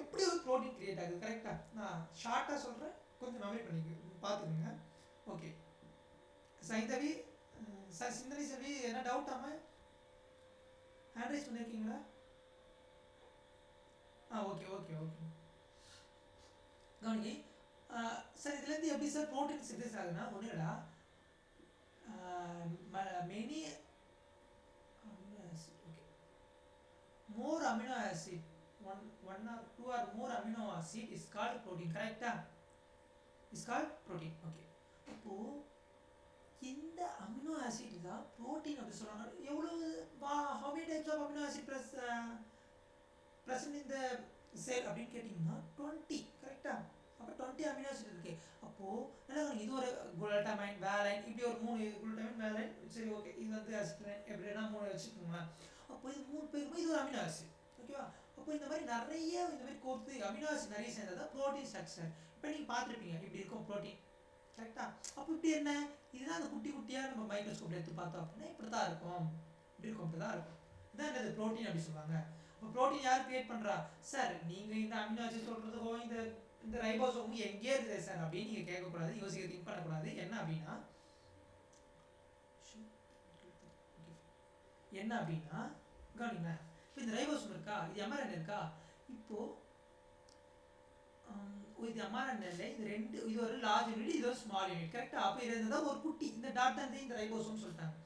எப்படி ஒரு ப்ரோட்டீன் கிரியேட் ஆகுது. கரெக்டாக நான் ஷார்ட்டாக சொல்கிறேன், கொஞ்சம் மெமரி பார்த்துக்குங்க. ஓகே, சைந்தவி சார், சிந்தனை செல்வி, என்ன டவுட் ஆமாம், ஹேண்ட் ரைஸ் பண்ணியிருக்கீங்களா? ஓகே, கவனி சார், இதுலேருந்து எப்படி சார் ப்ரோட்டீன் சிந்தசிஸ் ஆகுதுன்னா, ஒன்றும் இல்லைடா, many amino acid, okay, more amino acid, one or two or more amino acid is called protein, கரெக்டா, is called protein. ஓகே, அப்போது இந்த அமினோ ஆசிட் தான் ப்ரோட்டீன் அப்படி சொல்கிறாங்க. எவ்வளவு how many types of amino acid present in the cell அப்படின்னு கேட்டிங்கன்னா 20, கரெக்டாக. அப்போ 20 அமினோ ஆசிட் இருக்குது. அப்போது நல்லா இது ஒரு குளுட்டமைன், வேலைன், இப்படி ஒரு 3 குளுட்டமைன், வேலைன், சரி, ஓகே, இது வந்து அசிட்ரைன், எப்படின்னா 3 வச்சுக்கோங்களேன். அப்போ இது 3 பேருமே இது ஒரு அமினோ ஆசிட், ஓகேவா. அப்போ இந்த மாதிரி நிறைய இந்த மாதிரி கோர்த்து அமினோ ஆசிட் நிறைய சேர்ந்தது தான் ப்ரோட்டீன் ஸ்ட்ரக்சர். இப்போ நீங்கள் பார்த்துருப்பீங்க, இப்படி இருக்கும் ப்ரோட்டீன், கரெக்டாக. அப்போ இப்படி என்ன, இதுதான் அந்த குட்டியாக நம்ம மைக்ரோஸ்கோப்பில் எடுத்து பார்த்தோம் அப்படின்னா இப்படி தான் இருக்கும், இப்படி இருக்கும், இப்படி தான் இருக்கும். இதான் என்னது ப்ரோட்டீன் அப்படி சொல்லுவாங்க. இப்போ ப்ரோட்டீன் யார் கிரியேட் பண்ணுறா சார், நீங்கள் இந்த அமினோ ஆசிட் சொல்கிறதுக்கோ இந்த ரைபோசோம் எங்கேயே இருக்குது சார் அப்படின்னு நீங்கள் கேட்கக்கூடாது, யோசிக்க திங்க் பண்ணக்கூடாது. என்ன அப்படின்னா கவனிங்களேன், இப்போ இந்த ரைபோசோம் இருக்கா, இது எம்ஆர்என் இருக்கா, இப்போது இது mRNA இல்ல, இது ரெண்டு, இது ஒரு லார்ஜ் யூனிட், இது ஒரு ஸ்மால் யூனிட். கரெக்டா? அப்ப இது இருந்தா ஒரு குட்டி, இந்த டாட் தான் இந்த ரைபோசோம் சொல்லிட்டாங்க.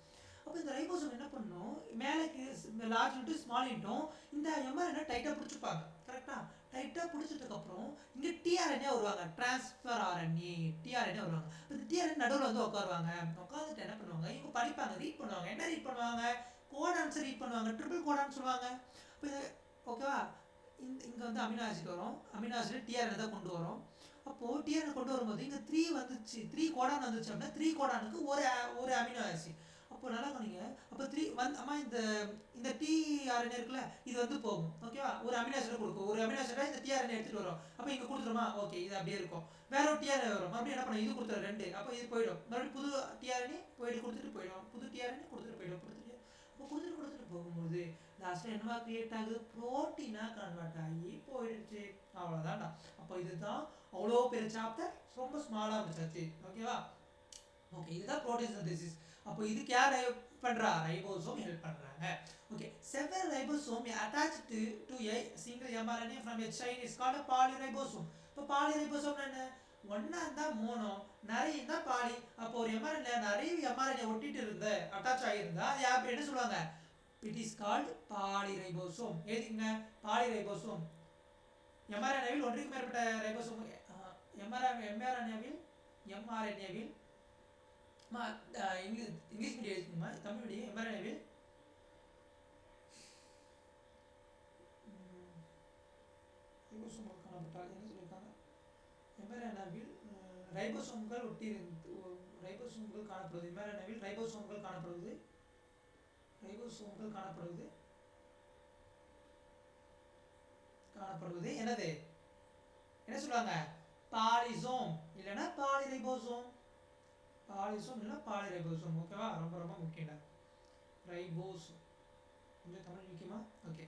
அப்ப இந்த ரைபோசோம் என்ன பண்ணும், மேலக்கு இந்த லார்ஜ் யூனிட்டும் ஸ்மால் யூனிட்டும் இந்த mRNA டைட்டா பிடிச்சுப்பாங்க. கரெக்டா? டைட்டா பிடிச்சதுக்கு அப்புறம் இங்க tRNA வருவாங்க, டிரான்ஸ்ஃபர் RNA, tRNA வருவாங்க. இந்த tRNA நடுவுல வந்து உட்காருவாங்க. உட்கார்ந்துட்டு என்ன பண்ணுவாங்க, இவங்க படிப்பாங்க, ரீட் பண்ணுவாங்க. என்ன ரீட் பண்ணுவாங்க? கோடான்ஸ் ரீட் பண்ணுவாங்க, ட்ரிபிள் கோடான் சொல்லுவாங்க. அப்ப இது ஓகேவா? இங்க வந்து அமினோ ஆசிட் வரும், அமினோ ஆசிட் tRNA தான் கொண்டு வரும். அப்போ tRNA கொண்டு வரும்போது இங்க 3 வந்துச்சு, 3 கோடான் வந்துச்சு அப்படின்னா 3 கோடானுக்கு ஒரு அமினோ ஆசிட். அப்போ நல்லா கவனிங்க. அப்போ 3 அம்மா இந்த tRNA இருக்குல்ல, இது வந்து போகும். ஓகேவா? ஒரு அமினோ ஆசிட் கொடுக்கும், ஒரு அமினோ ஆசிட் இந்த tRNA எடுத்துட்டு வரும். அப்போ இங்க கொடுத்துருமா, ஓகே இது அப்படியே இருக்கும். வேற ஒரு tRNA வரும், மறுபடியும் என்ன பண்ணும், இது கொடுத்துரும் 2, அப்போ இது போயிடும். மறுபடியும் புது tRNA போயிட்டு கொடுத்துட்டு போயிடும், புது tRNA கொடுத்துட்டு போயிடும், அப்போ கொடுத்துட்டு போகும்போது லாஸ்ட்ல என்னவா கிரியேட் ஆகுது, புரோட்டீனா கன்வெர்ட் ஆகி போயிடுச்சு. அவ்வளோதான்டா. அப்போ இதுதான் அவ்வளோ பெரிய சாப்டர், ரொம்ப ஸ்மாலாக இருந்துச்சு. ஓகேவா? ஓகே, இதுதான் ப்ரோட்டீன் சிந்தசிஸ். அப்போ இதுக்கு யார் ஹெல்ப் பண்றா, ரைபோசோம் ஹெல்ப் பண்றாங்க. Okay, several ribosome attached to a single mRNA from a chain is called a polyribosome. இப்போ polyribosome என்ன, ஒன்னா இருந்தா மோனோ, நிறைய இருந்தா பாலி. அப்போ ஒரு mRNA நிறைய mRNA ஒட்டிட்டு இருந்த அட்டாச் ஆகியிருந்தா அது யார் என்ன சொல்லுவாங்க, it is called polyribosome. எழுதிங்க, polyribosome. mRNA-வில் ஒன்றுக்கு மேற்பட்ட ரைபோசோம், mRNA-வில் இங்கிலீஷ் மீடியம் இருக்குமா, தமிழ் மீடியம் mRNA-வில் ரைபோசோம்கள் காணப்பட்டால் என்ன சொல்லியிருக்காங்க, mRNA-வில் ரைபோசோம்கள் ரைபோசோம்கள் காணப்படுவது, mRNA-வில் ரைபோசோம்கள் காணப்படுவது என்னது, என்ன சொல்லுவாங்க, பாலிசோம் இல்லைன்னா பாலிரைபோசோம். பாலிசோம் இல்லைன்னா பாலிரைபோசோம். ஓகேவா? ரொம்ப ரொம்ப முக்கியம். ரைபோசோம் கொஞ்சம் தமிழ் முக்கியமா? ஓகே,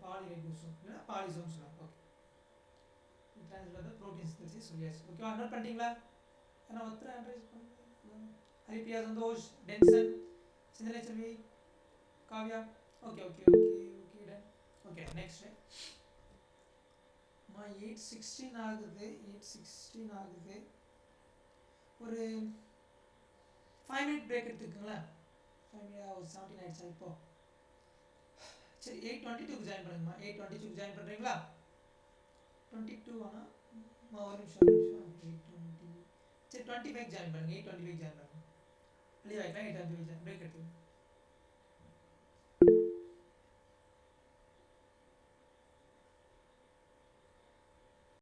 பாலிரைபோசோம் இல்லைன்னா பாலிசோம் சொல்லுவாங்க. ஓகே, டிரான்ஸ்லேட் ப்ரோட்டீன் சிந்தசிஸ் சொல்லியாச்சு. ஓகேவா? நோட் பண்ணிட்டீங்களா? ஏன்னா ஒருத்தர் அட்ரைஸ் பண்ணுங்க. ஹரிப்ரியா, சந்தோஷ், டென்சன், Sinthanai Selvi, Kavya. Okay okay okay okay done. Okay, next 8:16 ஆகுது, 8:16 ஆகுது. ஒரு 5 மினிட் பிரேக் எடுத்துக்கோங்களேன். 5 மினிட் 17 ஆயிடுச்சா இப்போ? சரி, 8:22க்கு ஜாயின் பண்ணுங்கம்மா. 8:22க்கு ஜாயின் பண்ணுறீங்களா? 22 ஆனால் ஒரு நிமிஷம் 8:20. சரி, 25 ஜாயின் பண்ணுங்க. 8:25 ஜாயின் பண்ணுங்க. வெளியே வாய்க்கலாம். 8:25 பிரேக் எடுத்துக்கோங்க.